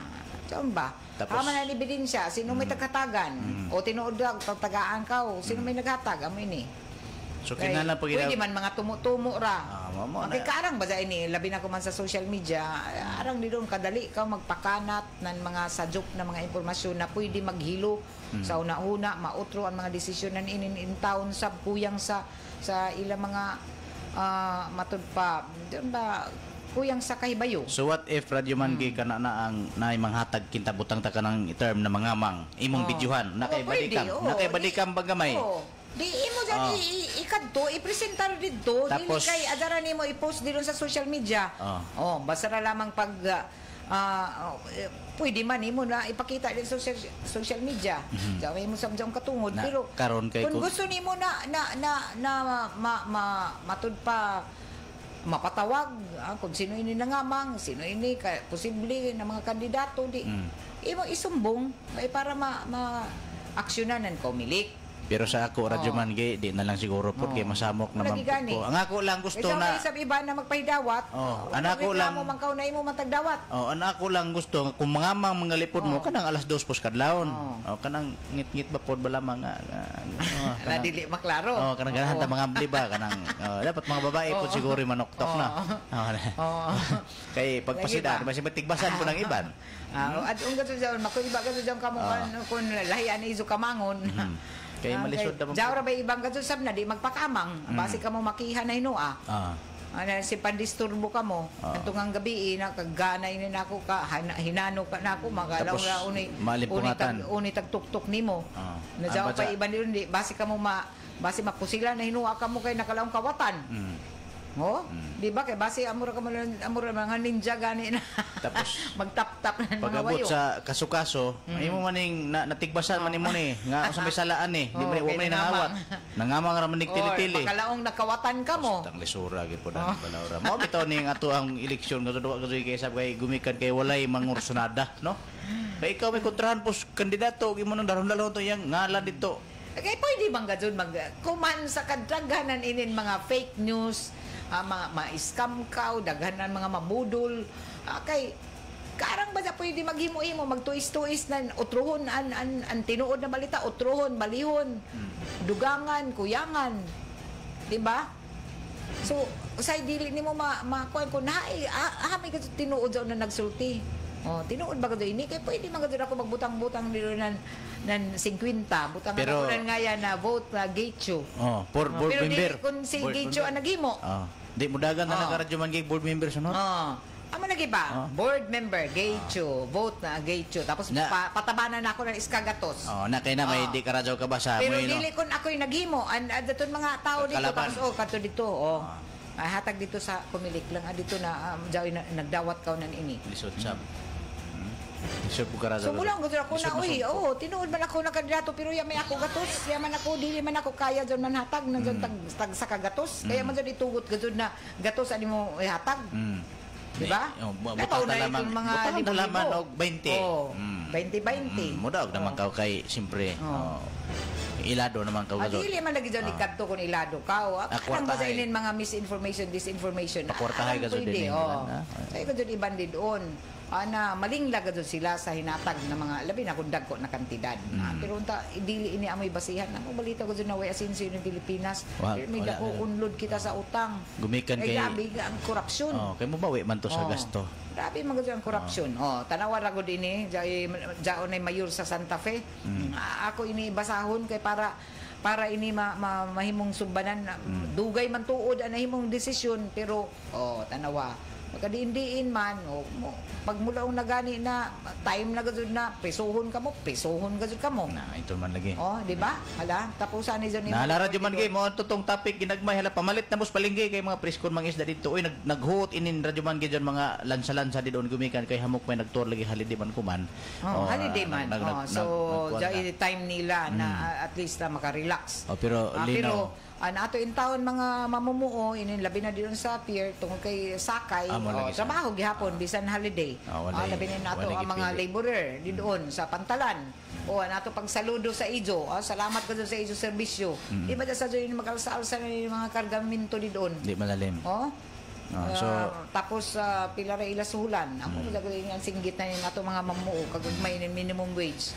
Saan ba? Haman ang ebidensya, sino may tagkatagan o tinuod ang tagaan ka o sino may naghatag amo ini. So kinahanglan pag pwede man mga tumo-tumo ra. Okay, karang ba ini labi na ko man sa social media, arang di doon kadali ka magpakanat ng mga sadyok na mga impormasyon na pwede maghilo sa una-una, mautro ang mga desisyon na in town sa kuyang sa ilang mga matud pa. Doon ba kuyang sa kahibayo. So what if radyo man gi kana na ang naay manghatag kinta butang ta kanang term na mangamang imong bidyuhan nakaibadikam bagamay. Di imo dyan ikadto, ipresentar dito, dili kay adaran nimo i-post dito sa social media. Basta na lamang pag pwede man imo na ipakita din sa social media. Daway mo sa jang katungod pero kung gusto nimo na matud pa mapatawag kung sino ini nangamang, sino ini posible na mga kandidato di imo isumbong para ma-aksyonan ng kumilik. Pero sa ako radyo man gay di na lang siguro pod kay masamok naman po. Ang ako lang gusto na sa iba na magpahidawat. Ang ako lang mo man kaw na imo matagdawat. Ang ako lang gusto kung mangamang mga lipod mo kanang alas 2 pos kadlawon. Kanang ngit-ngit ba pod bala mga na dili maklaro. Kanang ganahan ta mga amli ba kanang dapat mga babae pod siguro manoktok na. Kay pagpasidar basi matigbasan po ng iban. At unga sa jaon makuiba ka sa jaon kamo kun lahi ani izo kamangon. Kay malisod daw. Jawra ba ibang kasusab na di magpakamang. Basi ka mo makihan na hinua. Si pandisturbo ka mo. Kantungang gabi na kagana ini nako ka hinano ka nako magalaw ra uni tagtuktok nimo. Na jaw pa iban di basi ka mo basi mapusilan na hinua ka mo kay nakalaong kawatan. Di ba kay base amura mga ninja gani na tapos magtap-tap na mga pag-abot wayo sa kaso-kaso imo maning natigbasan man nimo ni nga sa may salaan ni di man nangawat nangamang ra manig tili-tili pakalaong nakawatan ka mo tang lisura gid po dani balawra mo bitaw ni ato ang eleksyon nga duwa kay sa kay gumikan kay walay mangursunada no kay ikaw may kontrahan pos kandidato imo nang daron-daron to yang ngalan dito kay pwede bang gadzud kuman sa kadaghanan inin mga fake news ma-scam ka o daghanan mga mabudol kay karang ba pwede maghimo-himo magtuis-tuis na utruhon ang tinuod na balita utruhon balihon dugangan kuyangan di ba so usay dili nimo makuan ko na hami ka tinuod sa na nagsulti tinuod ba kadto ini kay pwede man kadto ako magbutang-butang dito nan 50 butang ako nga yan na vote na Gatecho board member pero kung si Gatecho ang naghimo di mudagan na nakaradyo man board member sunod amo lagi ba board member Gatecho vote na Gatecho tapos patabanan ako ng iskagatos na kay na may di karadyo ka ba sa pero dili kun ako'y naghimo daton mga tao dito tapos kadto dito hatag dito sa kumilik lang dito na nagdawat ka nan ini lisod sab so mula ko ako na tinuod man ako na kandidato pero may ako gatos man ako dili man ako kaya dyan manhatag na dyan tag sa kagatos kaya man dyan itugot gazod na gatos ani mo ihatag Di ba? Butang na lamang butang na lamang og 20. Oh, 20-20. Muda og naman kaw kay siyempre. Ilado naman kaw gazod. Dili man lagi dyan ikadto kung ilado ka. Akang ba sa Akwartahay. inin mga misinformation, disinformation. Akwartahay gazod din Sa iba dyan iban din doon. Ana malingla gazod sila sa hinatag na mga labi na kung dagko na kantidad. Pero unta dili ini amoy basihan. Ang balita gazod na way asinso ng Pilipinas. May dako unlod kita sa utang. Gumikan kay grabe ang korupsyon. kay mo bawi man to sa gasto. Grabe mga ang korupsyon. Tanawa ra gud ini jaon ay mayor sa Santa Fe. Ako ini basahon kay para ini mahimong subanan dugay man tuod ang himong desisyon pero tanawa pagkadiin-diin man pag mula ang nagani na time na gud na pesohon gud ka mo Na ito man lagi. di ba hala tapusan ni Johnny Naalala jud man kay mo tutong topic ginagmay hala pamalit na mos palinggi kay mga preskon mga isda dito. Oy naghuot inin radyo man gyud mga lansa-lansa didon gumikan kay hamok may nagtour lagi holiday man kuman. Holiday man. So time nila na at least na makarelax. Pero lino. Ato in taon mga mamumuo inin labi na diyon sa pier tungod kay sakay trabaho gihapon bisan holiday. Labi na nato ang mga laborer di doon sa Pantalan. Nato pag saludo sa Ijo. Salamat ka doon sa Ijo Servisyo. Di ba sa doon mag-alsa-alsa na yung mga kargamento di doon. Di malalim. Tapos pila ra ila suhulan. Ako magagawin ang singgit na nato mga mamumuo kag may minimum wage.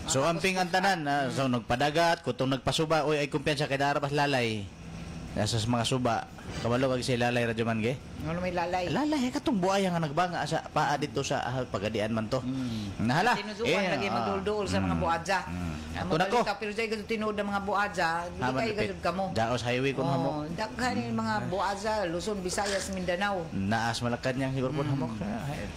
So amping ang tanan, so nagpadagat, kutong nagpasuba, oy ay kumpiyansa kay darabas lalay. Sa mga suba, kabalo kag si lalay radyo man ge. Ano may lalay? Lalay katong buaya nga nagbanga sa paa dito sa pagadian man to. Nahala. Tinusukan lagi magdul-dul sa mga buadja. Ako nako. Pero jay gud tinuod ng mga buadja, dili kay gud kamo. Daos highway kun hamok. Daghan yung mga buadja, Luzon, Visayas, Mindanao. Naas malakad niyang siguro kun hamok.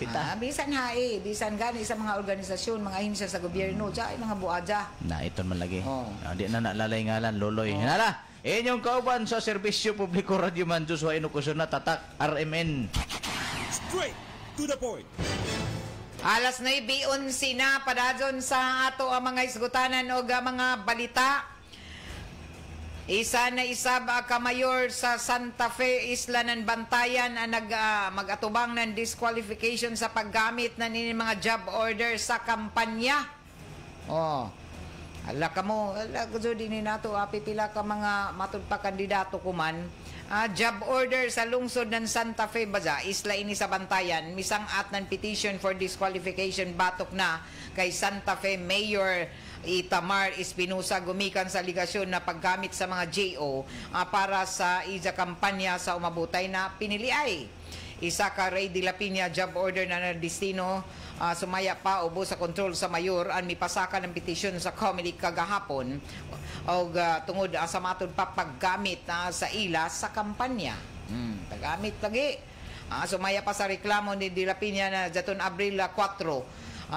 Pita. Bisan bisan gani sa mga organisasyon, mga ahensya sa gobyerno, jay mga buadja. Na iton man lagi. Di na nalalay ngalan loloy. Nahala. Inyong kauban sa Serbisyo Publiko Radyo Man Joshua Inukuson na tatak RMN. Straight to the point. Alas 9:11 na padadyon sa ato ang mga isgutanan o mga balita. Isa na isab ka mayor sa Santa Fe Isla ng Bantayan ang mag-atubang ng disqualification sa paggamit na nini mga job order sa kampanya. Ala ka mo, din nato pipila ka mga matud pa kandidato kuman. Job order sa lungsod ng Santa Fe baza, isla ini sa Bantayan, misang-at ng petition for disqualification batok na kay Santa Fe Mayor Itamar Espinosa gumikan sa aligasyon na paggamit sa mga JO para sa ija kampanya sa umabutay na piniliay. Isa ka Ray de la Piña job order na destino sumaya pa ubo sa kontrol sa mayor ang mipasaka ng petisyon sa Comelec kagahapon og tungod sa matod pa paggamit sa ila sa kampanya. Paggamit lagi. Sumaya pa sa reklamo ni De La Piña na daton Abril 4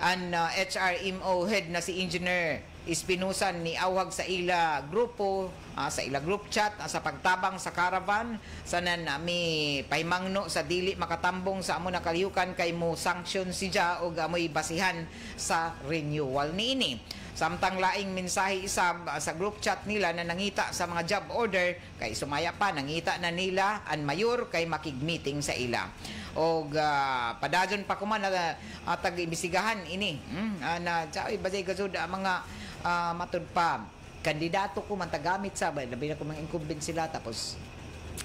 ang HRMO head na si Engineer Espinosa ni awag sa ila grupo sa ila group chat sa pagtabang sa caravan sanan mi pahimangno sa dili makatambong sa amo nakalihukan kay mo sanction siya og amoy basihan sa renewal niini. Samtang laing mensahe isab sa group chat nila na nangita sa mga job order kay sumaya pa nangita na nila ang mayor kay makig-meeting sa ila. Og padadyon pa kuman tag-imbestigahan ini na jay bazay gazud mga matud pa kandidato ko man tagamit sa labi na ko mga incumbent sila tapos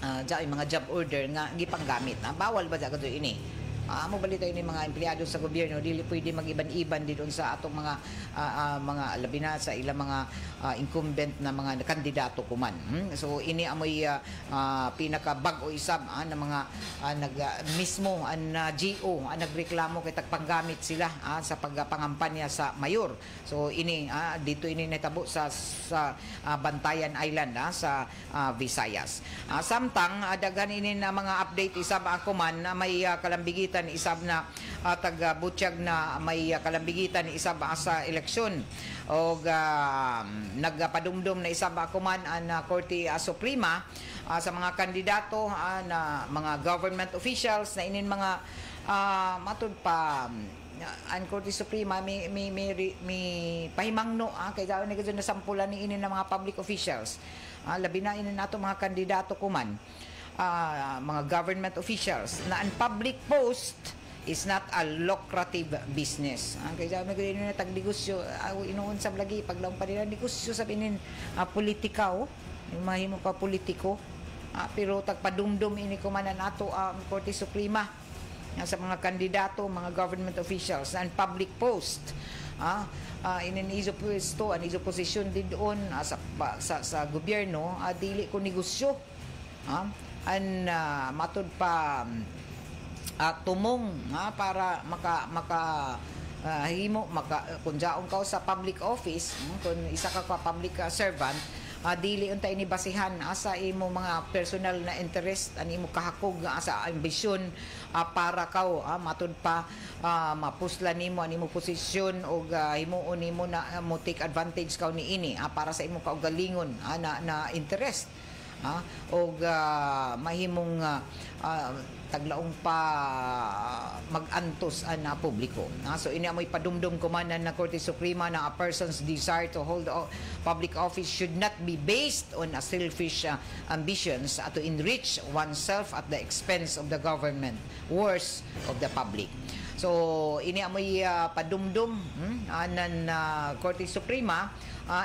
yung mga job order nga gipanggamit bawal ba sa kadto ini mo balita ini mga empleyado sa gobyerno dili pwede mag-iban-iban didon sa atong mga labi na sa ilang mga incumbent na mga kandidato kuman. So ini amoy pinaka bag-o isab na mga mismo ang GO ang nagreklamo kay tagpanggamit sila sa pagpangampanya sa mayor. So ini dito ini natabo sa Bantayan Island sa Visayas. Samtang daghan ini na mga update isab ako man na may kalambigitan isab na taga-Butchag na may kalambigitan isab sa eleksyon og nagpadumdum na isab ako man ang Korte Suprema sa mga kandidato na mga government officials na inin mga matud pa ang Korte Suprema may pahimangno kay daw ni nasampulan ni inin ng mga public officials labi na inin nato mga kandidato kuman mga government officials na ang public post is not a lucrative business. Kaya sabi ko yun na tagdigusyo, inuun sa lagi, paglaong pa nila, digusyo sabihin politikaw, yung mahimo pa politiko, pero tagpadumdum ini ko manan ato ang Korte Suprema sa mga kandidato, mga government officials, and public post. Ininizo pwesto, anizo posisyon din doon sa gobyerno, dili ko negosyo. Matud pa tumong para himo kung jaong ka sa public office, kung isa ka public servant, dili unta ini basihan sa imo mga personal na interest, ani mo kahakog sa ambisyon para kaw matud pa mapusla nimo ani mo posisyon o himuon nimo na mo take advantage kaw niini para sa imo kaugalingon na interest. O mahimong taglaong pa magantos na publiko. So ini amoy padumdum kumanan na Korte Suprema na a person's desire to hold public office should not be based on a selfish ambitions to enrich oneself at the expense of the government, worse of the public. So ini amoy padumdum anan Korte Suprema,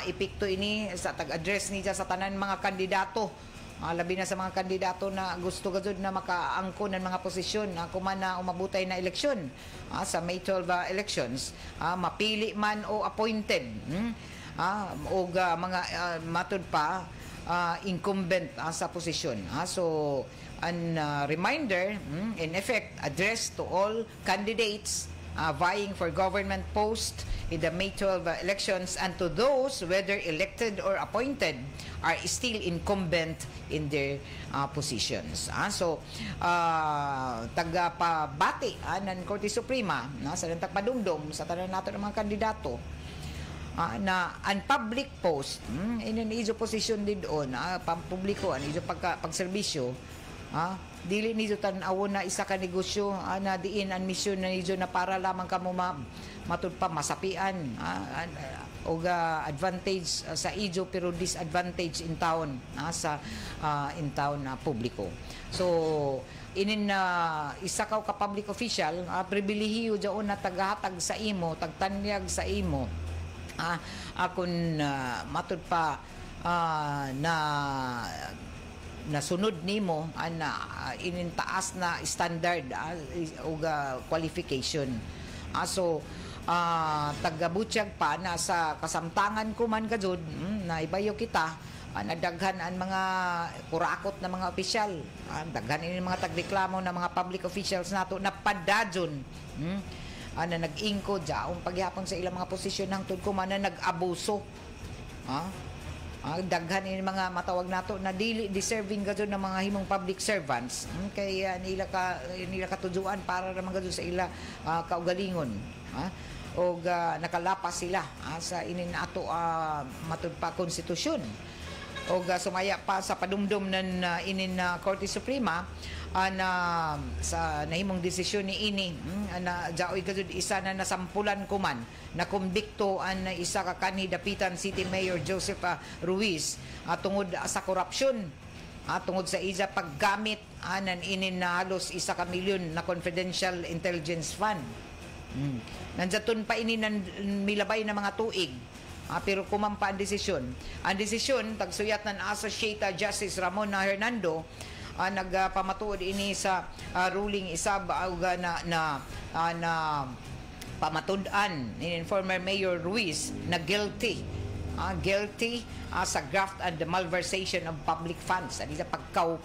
epekto ini sa tag-address niya sa tanan mga kandidato, labi na sa mga kandidato na gusto gud na makaangko ng mga posisyon kuman na umabutay na eleksyon sa May 12 elections, mapili man o appointed, o mga matud pa incumbent sa posisyon. So an reminder, in effect, addressed to all candidates vying for government post in the May 12 elections, and to those, whether elected or appointed, are still incumbent in their positions. So, tagapabati ng Korte Suprema sa tagpadumdum sa tanan nato ng mga kandidato na ang public post, inanizo posisyon din doon, pampubliko, anizo pagserbisyo, dili nizo tan-awon na isa ka negosyo na diin ang misyon na nizo na para lamang kamo matud pa masapian o advantage sa ijo pero disadvantage in town sa in town na publiko. So inin isa ka public official, pribilehiyo jaon na tagahatag sa imo, tagtanyag sa imo akon matud pa na nasunod nimo inintaas na standard o qualification. So tagabutyag pa na sa kasamtangan ko man gajud na ibayo kita nadaghan ang mga kurakot na mga opisyal, daghan ini mga tagreklamo na mga public officials nato na padadyon na nag-ingkod jaong paghihapon sa ilang mga posisyon hangtod ko man na nag-abuso. Daghan ini mga matawag nato na dili deserving gajud ng mga himong public servants, kaya nila katujuan para naman gajud sa ila kaugalingon, o nakalapas sila sa inin ato matud pa konstitusyon, o sumaya pa sa padumdum ng inin Korte Suprema na sa nahimong desisyon ni ini na jaoy gajud isa na nasampulan kuman na kumbikto ang isa ka kanhi Dapitan City Mayor Joseph Ruiz tungod sa korupsyon, tungod sa isa paggamit ng inin na halos 1 ka milyon na confidential intelligence fund. Nandiyaton pa ini ng milabay na mga tuig, pero kumampa ang desisyon. Ang desisyon tagsuyat ng Associate Justice Ramon Hernando, nagpamatuod ini sa ruling isab na pamatud-an ni former Mayor Ruiz na guilty sa graft and the malversation of public funds, sa pagkaw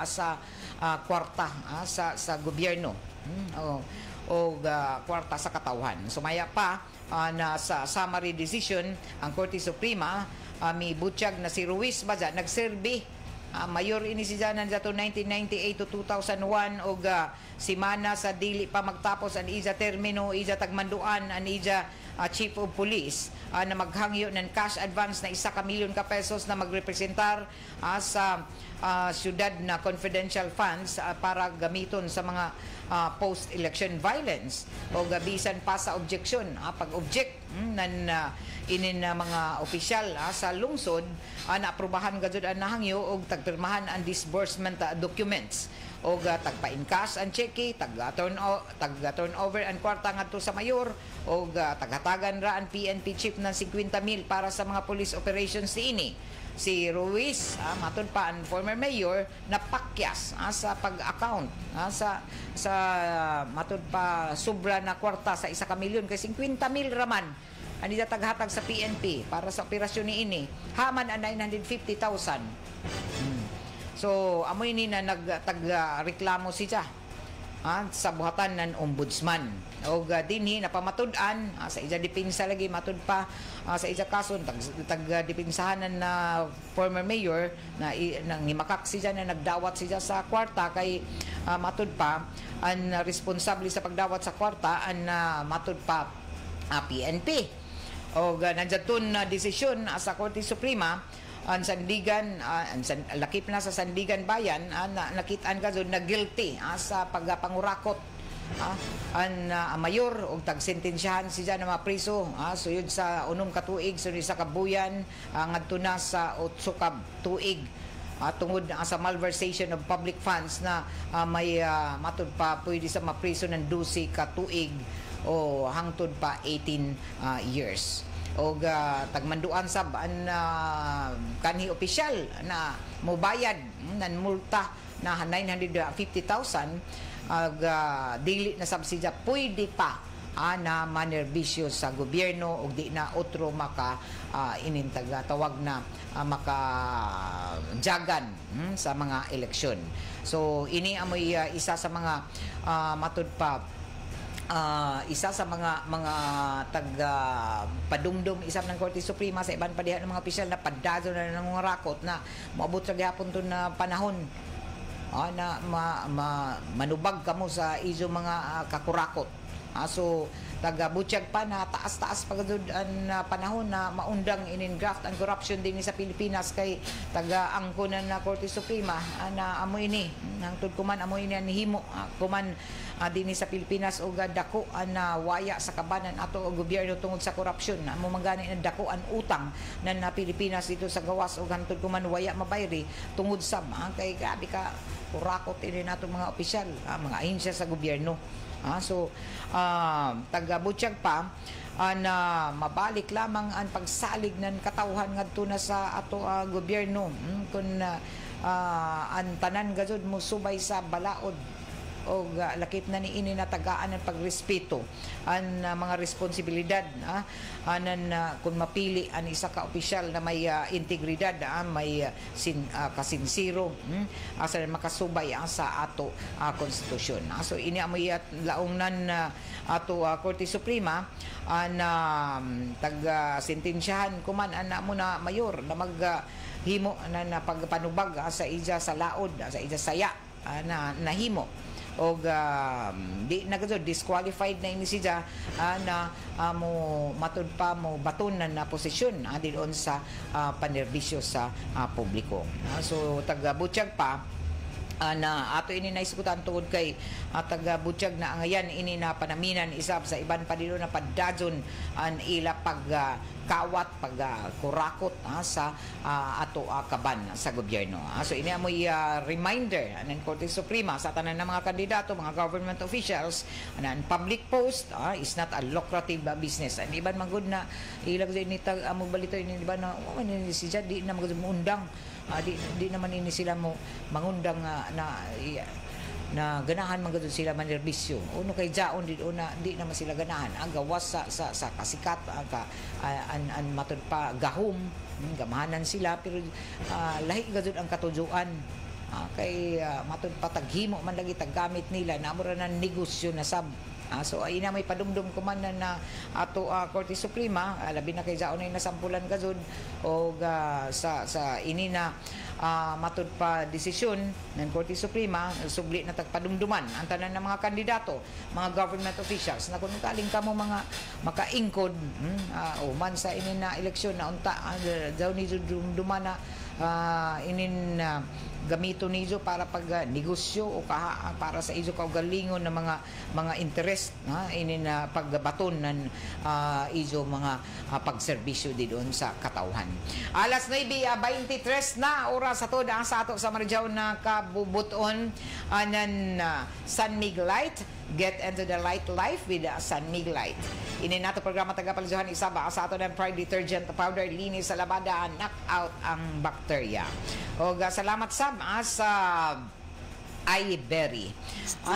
sa kwarta sa gobyerno o kwarta sa katawhan. Sumaya pa na sa summary decision ang Korte Suprema, mi butyag na si Ruiz baza nagserbi mayor ini si Janan dato 1998 to 2001 o simana sa dili pa magtapos ang ija termino, ija tagmanduan ang ija chief of police na maghangyo ng cash advance na 1 ka milyon ka pesos na magrepresentar sa syudad na confidential funds para gamiton sa mga post-election violence o gabisan pa sa objection pag-object nan inin na mga opisyal sa lungsod naaprubahan gajud ang nahangyo og tagpirmahan ang disbursement documents o tagpa-encash ang cheque, tag-turnover ang kwarta ngadto sa mayor o taghatagan ra ang PNP chief ng 50,000 para sa mga police operations ini. Si Ruiz, matud pa ang former mayor, napakyas sa pag-account sa matud pa sobra na kwarta sa 1 ka milyon kay 50,000 raman ani taghatag sa PNP para sa operasyon ni ini. Haman ang 950,000. So, amoy ni na nagtag-reklamo siya sa buhatan ng ombudsman. O dinhi napamatud-an sa ija depensa lagi matud pa sa ija kaso tag-depinsahanan na former mayor na nangimakak siya na nagdawat siya sa kwarta kay matud pa ang responsable sa pagdawat sa kwarta ang matud pa PNP. O nandiyan na desisyon sa Korte Suprema ang sandigan lakip na sa Sandigan Bayan nakitaan gazon na guilty sa pagpangurakot ang mayor og tagsentensyahan siya na mapriso suyod sa 6 ka tuig suyod sa kabuyan ngadto na sa 8 ka tuig tungod sa malversation of public funds na may matud pa pwede sa mapriso ng 12 ka tuig o hangtod pa 18 years. O tagmanduan sab ang kanhi opisyal na mobayad nan multa na 950,000 dili na subsidya pwede pa na manerbisyo sa gobyerno og di na otro maka inintaga tawag na maka jagan sa mga eleksyon. So ini amoy isa sa mga matud pa isa sa mga taga padumdum isap ng Korte Suprema sa iban pa diha ng mga opisyal na padado na nangungurakot na moabot sa gihapon to na panahon na manubag kamo sa iso mga kakurakot. So taga-butsyag pa na taas-taas pagdud ang panahon na maundang in-engraft ang corruption din sa Pilipinas kay taga-angkunan na Korte Suprema na amoy ni hangtod kuman amoy ni himo kuman din sa Pilipinas o dako na waya sa kabanan ato o gobyerno tungod sa korupsyon amo magani na dako ang utang na Pilipinas dito sa gawas o hangtod kuman waya mabayri tungod sa kay grabe ka kurakot ini nato mga opisyal mga ahensya sa gobyerno. So taga-butsyag pa na mabalik lamang ang pagsalig ng katawhan ngadto na sa ato gobyerno kun ang tanan gazud mo subay sa balaod o lakip na ni ini natagaan ng pagrespeto ang mga responsibilidad kung mapili ang isa ka opisyal na may integridad may kasinsiro asa makasubay sa ato konstitusyon. So ini amoy laungnan ato Korte Suprema na taga-sentensyahan kuman ana mo na mayor na maghimo na pagpanubag sa ija sa laod sa ija saya na nahimo o di na gud disqualified na ini siya na mo matud pa mo batunan na posisyon diyon sa panerbisyo sa publiko. So taga-butsyag pa na ato ini naiskutan tungod kay taga-butsyag na angayan ini na panaminan isab sa iban pa dilo na padadyon ang ila pagkawat pagkurakot sa ato kaban sa gobyerno. So ini amoy reminder ng Korte Suprema sa tanan ng mga kandidato, mga government officials na public post is not a lucrative business. Ang iban magud na ilag ini amo balito ini di ba na ni si di na magud muundang di naman ini sila mo mangundang na ganahan man gud sila manerbisyo uno kay jaon di naman sila ganahan ang gawas sa kasikat an matud pa gahom gamahanan sila pero lahi gud ang katujuan kay matud pa taghimo man lagi taggamit nila namo ra ng negosyo na sab. So ina may padumdum kuman na ato Korte Suprema labi na kay jaon na nasampulan gazud o sa ini na matud pa desisyon ng Korte Suprema subli na tagpadumduman ang tanan ng mga kandidato, mga government officials na kung kaling kamo mga makaingkod o man sa ini na eleksyon na unta daw ni dumduman na inin gamito niyo para pag negosyo o para sa izo kaugalingon na mga interest ini na pagbaton ng izo mga pagserbisyo di doon sa katawhan. Alas 9:23 na oras sa ato sa Marijaw na kabubuton anan San Mig Light. Get into the light life with San Mig Light. Ini nato programa tagapalisuhan isaba sa ato ng Pride detergent powder linis sa labada, knock out ang bakterya. O salamat sab sa iBerry.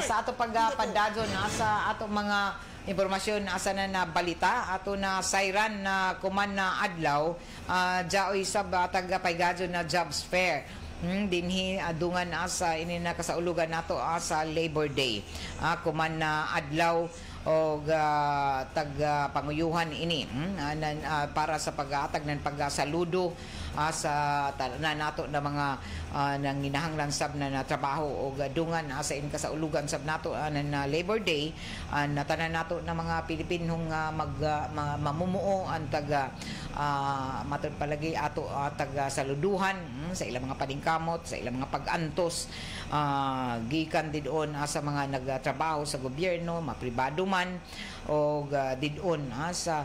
Sa ato pagpadadon sa ato mga impormasyon asa na balita ato na sayran na kuman na adlaw jaoy sab tagapaygadon na jobs fair. Dinhi adungan asa ini na kasaulugan nato sa Labor Day. Kuman na adlaw o panguyuhan ini para sa pag-aatag ng pagsaludo sa tanan nato na mga nanginahanglan sab na trabaho o dungan sa in kasaulugan sab nato na Labor Day na tanan nato na mga Pilipinong mamumuo ang taga matod palagi ato taga saluduhan sa ilang mga paningkamot, sa ilang mga pag-antos gikan didon sa mga nagtrabaho sa gobyerno, mapribado man o didon sa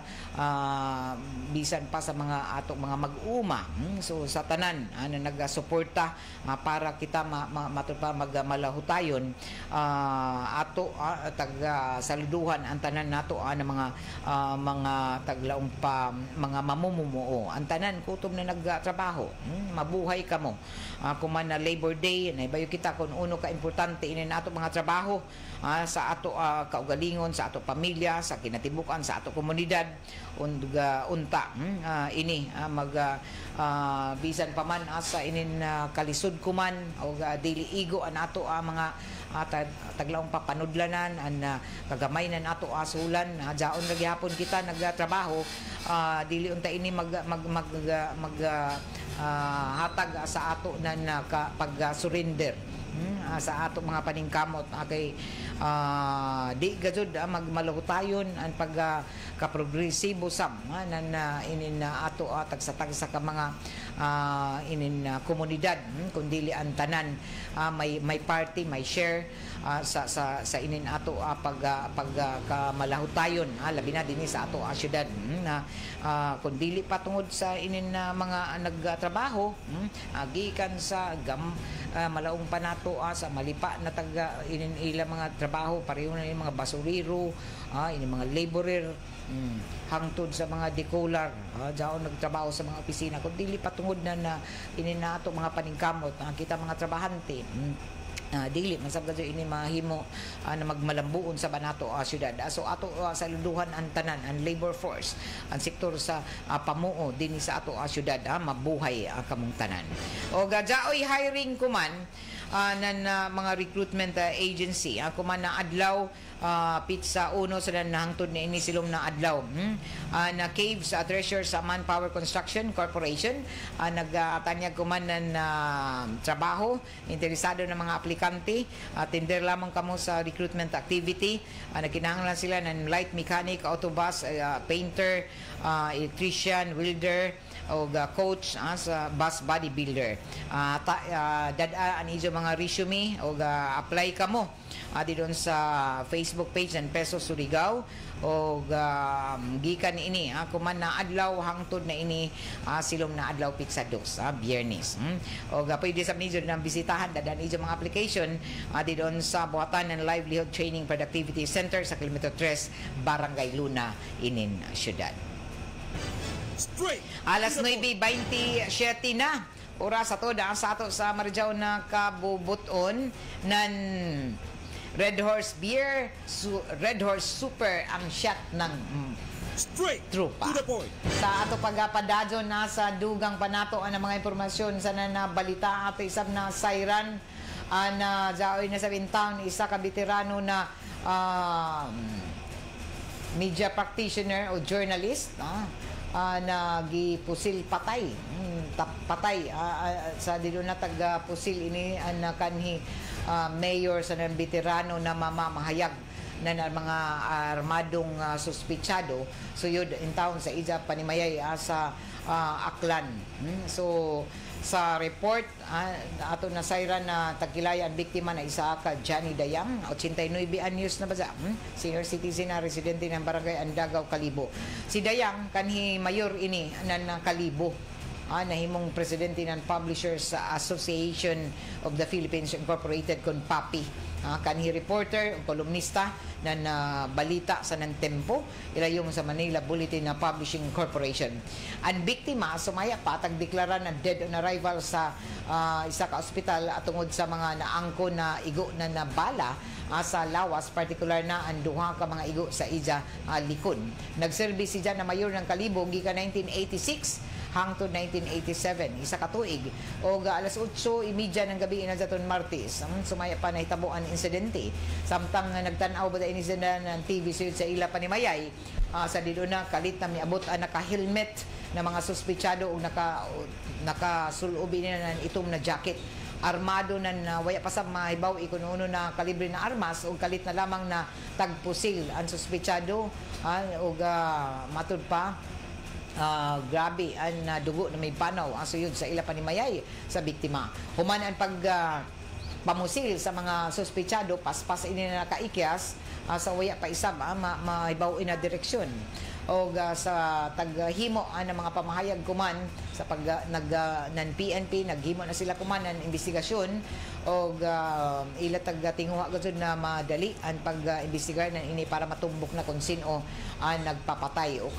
bisan pa sa mga ato mga mag-uma. So sa tanan na nagasuporta para kita magmalahutayon ato taga saluduhan ang tanan nato na mga taglaong pa mga mamumuo ang tanan kutob na nagtrabaho. Mabuhay kamo kuman na Labor Day na ibayo kita kung uno ka importante ini nato mga trabaho sa ato kaugalingon, sa ato pamilya, sa kinatibukan, sa ato komunidad unta ini bisan pa man sa inin kalisod kuman o dili igo an ato mga taglaong papanudlanan an kagamay na ato asulan jaon ra gihapon kita nagtrabaho dili unta ini hatag sa ato na pag surrender sa ato mga paningkamot kay di gajud magmalahutayon ang pagka-progresibo sam inin ato tagsa ka mga inin komunidad kundi ang tanan may party, may share sa inin ato pagkamalahutayon labi na dinhi sa ato syudad na kundi pa tungod sa inin mga nagtrabaho gikan sa malaong pa nato sa malipa na taga inin ilang mga trabaho pareho na yung mga basuriro ini mga laborer hangtod sa mga decolar jaon nagtrabaho sa mga opisina kun dili patungod na inin nato mga paningkamot kita mga trabahante dili masab kadto ini mahimo na magmalambuon sa banato syudad. So ato sa luduhan ang tanan ang labor force ang sektor sa pamuo dinhi sa ato syudad mabuhay kamong tanan. O jaoy hiring kuman nan mga recruitment agency kuman na adlaw pizza uno sa nahangtod na ini silom na adlaw na Caves Treasure sa Manpower Construction Corporation nagtanyag kuman ng trabaho interesado ng mga aplikante tender lamang kamo sa recruitment activity nagkinahanglan sila ng light mechanic, autobus, painter, electrician, welder o coach sa bus bodybuilder dadaan ijo mga resume o apply kamo didon sa Facebook page ng Peso Surigao o gikan ini kuman na adlaw hangtod na ini silom na adlaw pizza dos Biyernes o pwede sa niyo nang bisitahan dadan ijo mga application didon sa Buhatan and Livelihood Training Productivity Center sa Kilometro 3 Barangay Luna inin syudad. Alas 9:27 na oras sa ato sa Marijaw na kabubuton nan Red Horse Beer, Red Horse Super ang shot ng trupa. Sa ato pagpadadyo nasa dugang panato ang mga impormasyon sa nabalita ato isab na sayran na jaoy na sa town isa ka veterano na media practitioner o journalist na gipusil patay sa dilo na taga pusil ini ang kanhi mayor sa ng veterano na mamamahayag na mga armadong suspitsado suyod in town sa Ija Panimayay sa Aklan. So sa report ato na sayran na tagkilaya ang biktima na isa ka Johnny Dayang, 89 anyos na ba siya, senior citizen na residente ng barangay Andagaw, Kalibo. Si Dayang kanhi mayor ini na Kalibo, nahimong presidente ng Publishers Association of the Philippines Incorporated kon PAPI. Kanhi reporter o kolumnista na balita sa ng Tempo ilayong sa Manila Bulletin na Publishing Corporation. Ang biktima sumaya pa tagdeklara na dead on arrival sa isa ka ospital tungod sa mga naangko na igo na bala sa lawas, particular na ang duha ka mga igo sa Ija likod. Nagserbi si Jan na mayor ng Kalibo gikan 1986 hangtod 1987, isa ka tuig. O alas 8:30 ng gabi na daton Martes, sumaya pa nahitabo ang insidente. Samtang nagtanaw ba ini ng TV suyod sa ila Panimayay, sa dito na kalit na miabot ang naka-helmet na mga suspitsado o nakasulob na itom na jacket. Armado na waya pa sa mahibaw ikununo na kalibre na armas o kalit na lamang na tagpusil ang suspitsado o matud pa. Grabe ang dugo na may panaw suyod sa ila Panimayay sa biktima. Human ang pamusil sa mga suspitsado, paspas ini na nakaikyas sa waya pa isab maibaw ina direksyon o sa taghimo ng mga pamahayag kuman sa pag ng PNP naghimo na sila kuman ng investigasyon o ila tinguha gud na madali ang pag-imbestigar ng ini para matumbok na kung sino ang nagpapatay o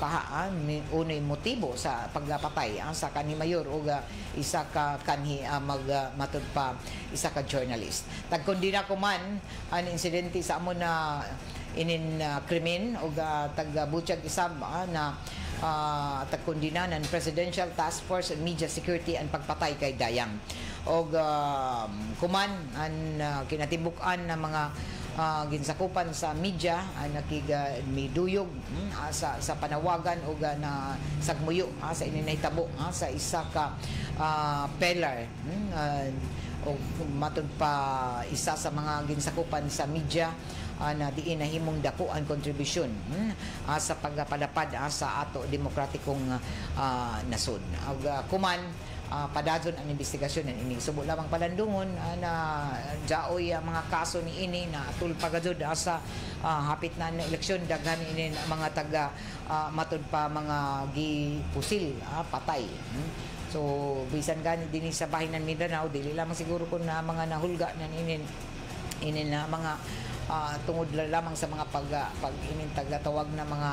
unoy motibo sa pagpatay sa kanhi mayor o isa ka kanhi matud pa isa ka journalist. Tagkondina kuman ang insidente sa amo na inin krimen o taga-butyag isab na tagkondina ng Presidential Task Force on Media Security ang pagpatay kay Dayang. O kuman ang kinatibuk-an ng mga ginsakupan sa media nakigmiduyog sa panawagan o na sagmuyo sa ininahitabo sa isa ka pillar o matud pa isa sa mga ginsakupan sa media na diin na himong dako ang kontribusyon sa pagpadapad sa ato demokratikong nasod. Kuman padadyon ang investigasyon ng ini. Subo lamang palandungon na jaoy mga kaso ni ini na tulpagajud sa hapit na eleksyon daghan ini mga taga matud pa mga gipusil patay. So bisan gani dinhi sa bahin ng Mindanao dili lamang siguro kun na mga nahulga na ini na mga tungod lamang sa mga tagatawag na mga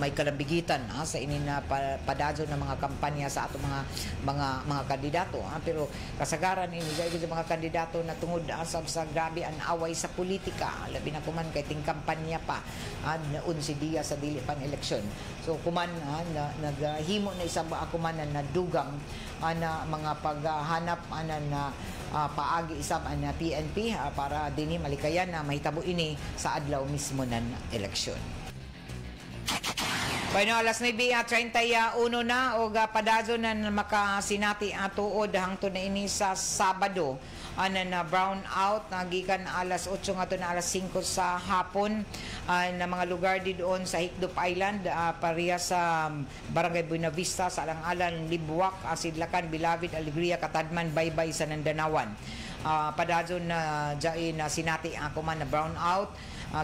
may kalambigitan sa inin na padadyo ng mga kampanya sa ato mga kandidato pero kasagaran ini gayud sa mga kandidato na tungod sa grabe ang away sa politika labi na kuman kay ting kampanya pa unsi diya sa dili pan eleksyon. So kuman naghimo na isa ba kuman na dugang na mga paghanap na paagi isab ang PNP para dinhi malikayan na mahitabo ini sa adlaw mismo ng eleksyon. Bueno, alas 9:31 na o padadyo na makasinati tuod hangtod na ini sa Sabado na brown out nagikan alas 8 ngadto na alas 5 sa hapon na mga lugar di doon sa Hikdop Island pareha sa Barangay Buenavista sa Alang-alang, Libuak, Sidlakan, Bilavid, Alegria, Katadman, Baybay sa Nandanawan. Padadyo na dyan na sinati ako man na brown out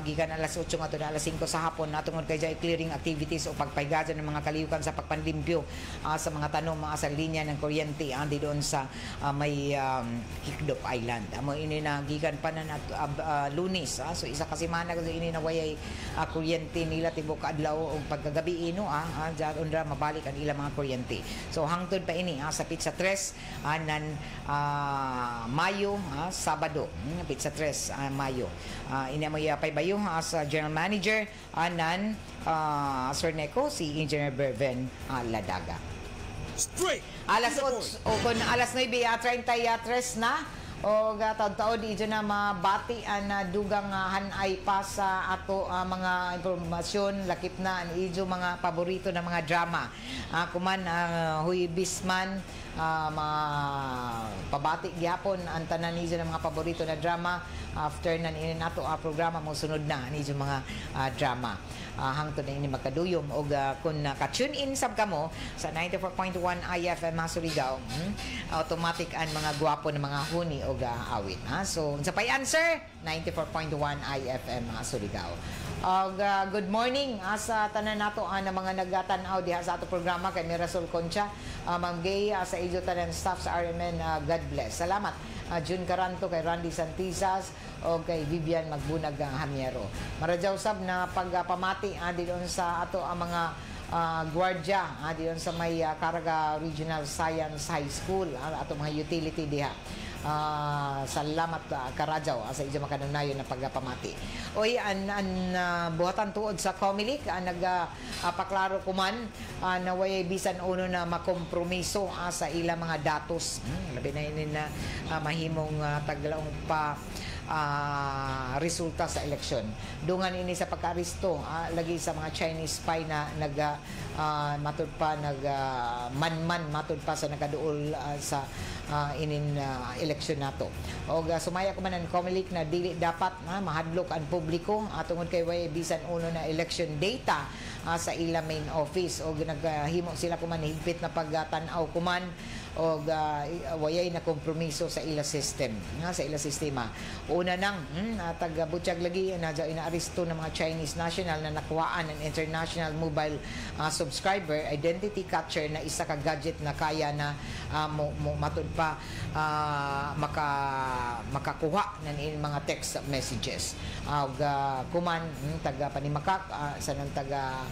gikan alas 8 ngadto na alas 5 sa hapon natungod kay jay clearing activities o pagpaygadan ng mga kaliyukan sa pagpanlimpyo sa mga tanom sa linya ng kuryente di doon sa may Hikdop Island. Amo ini na gikan pa na Lunes so isa ka semana kasi ini na wayay kuryente nila tibok adlaw o pagkagabi diyan ra mabalik ang ilang mga kuryente. So hangtod pa ini sa Pizza 3 nan Mayo Sabado Pizza 3 Mayo ini mo bayo as General Manager anan Sir Neco si Engineer Berven Ladaga. Straight alas 8 o kon alas 9:33 na O taod-taod ijo na mabati ang dugang hanay pa sa ato mga impormasyon lakip na ang ijo mga paborito na mga drama. Kuman Huy Bisman pabati gyapon ang tanan nijo ng mga paborito na drama after nan ini nato programa mo sunod na nijo mga drama. Hangtod na ini magkaduyom og kung ka-tune in sab kamo sa 94.1 IFM Surigao, automatic ang mga gwapo na mga huni og awit. So sa pay-answer 94.1 IFM Surigao. Good morning sa tanan nato na mga nagatan-aw diha sa ato programa kay Mirasol Concha, Ma'am Gay, sa ijo tanan staff sa RMN, God bless. Salamat. June Caranto, kay Randy Santizas o kay Vivian Magbunag Hamiero. Maradyaw sab na pagpamati diyon sa ato ang mga gwardya diyon sa may Caraga Regional Science High School, ato mga utility diha. Salamat Karadyaw sa ijo makananayon na pagpamati. Oy buhatan tuod sa Comelec nagpaklaro kuman na way bisan uno na makompromiso sa ilang mga datos. Labi na ini na mahimong taglaong pa resulta sa eleksyon. Dungan ini sa pagka-aristo lagi sa mga Chinese spy na matud pa manman matud pa sa nagaduol sa inin eleksyon nato. O sumaya ko man ang Comelec na dili dapat mahadlok ang publiko tungod kay way bisan uno na election data sa ila main office o naghimo sila kuman higpit na pagtan-aw kuman o wayay na kompromiso sa ila system sa ila sistema. Una nang taga-Butchag lagi na inaaresto ng mga Chinese national na nakuhaan ng international mobile subscriber identity capture na isa ka gadget na kaya na matud pa makakuha ng mga text messages. Kuman taga panimakak sa nang taga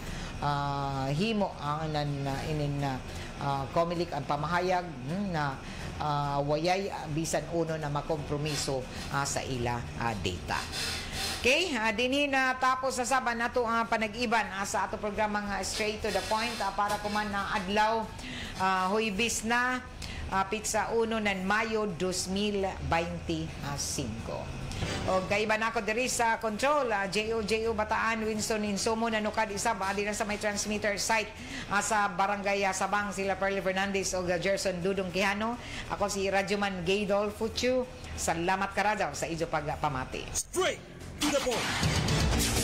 himo ang inin Comelec ang pamahayag na wayay bisan uno na makompromiso sa ila data. Okay, dinhi na tapos sa saban nato ang panag-iban sa ato programang Straight to the Point para kuman na adlaw Huwebes na pizza 1 ng Mayo 2025. O gaiba na ako diri sa control, J.O. Bataan, Winston Insomo, nanukad isab adi na sa may transmitter site sa Barangay Sabang, sila Perly Fernandez o Gerson Dudong Quijano. Ako si Radyoman Gaydol Fuchu. Salamat Karadyaw sa ijo pagpamati. Straight to the point.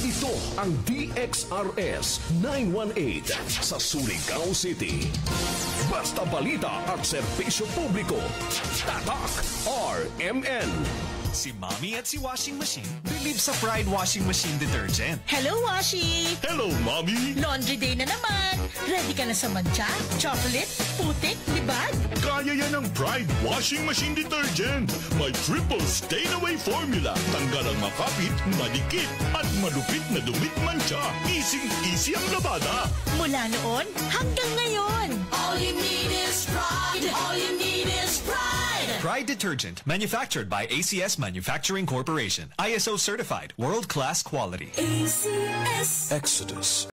Ito ang DXRS 918 sa Surigao City. Basta balita at serbisyo publiko. Tatak RMN. Si Mommy at si Washing Machine believe sa Pride Washing Machine Detergent. Hello, Washi! Hello, Mommy! Laundry day na naman! Ready ka na sa mancha, chocolate, putik, libag? Kaya yan ang Pride Washing Machine Detergent. May triple stain-away formula. Tanggal ang makapit, madikit, at malupit na dumit mancha. Easy ang labada. Mula noon hanggang ngayon. All you need is pride. All you need is pride. Pride Detergent, manufactured by ACS Manufacturing Corporation. ISO certified, world-class quality. ACS. Exodus.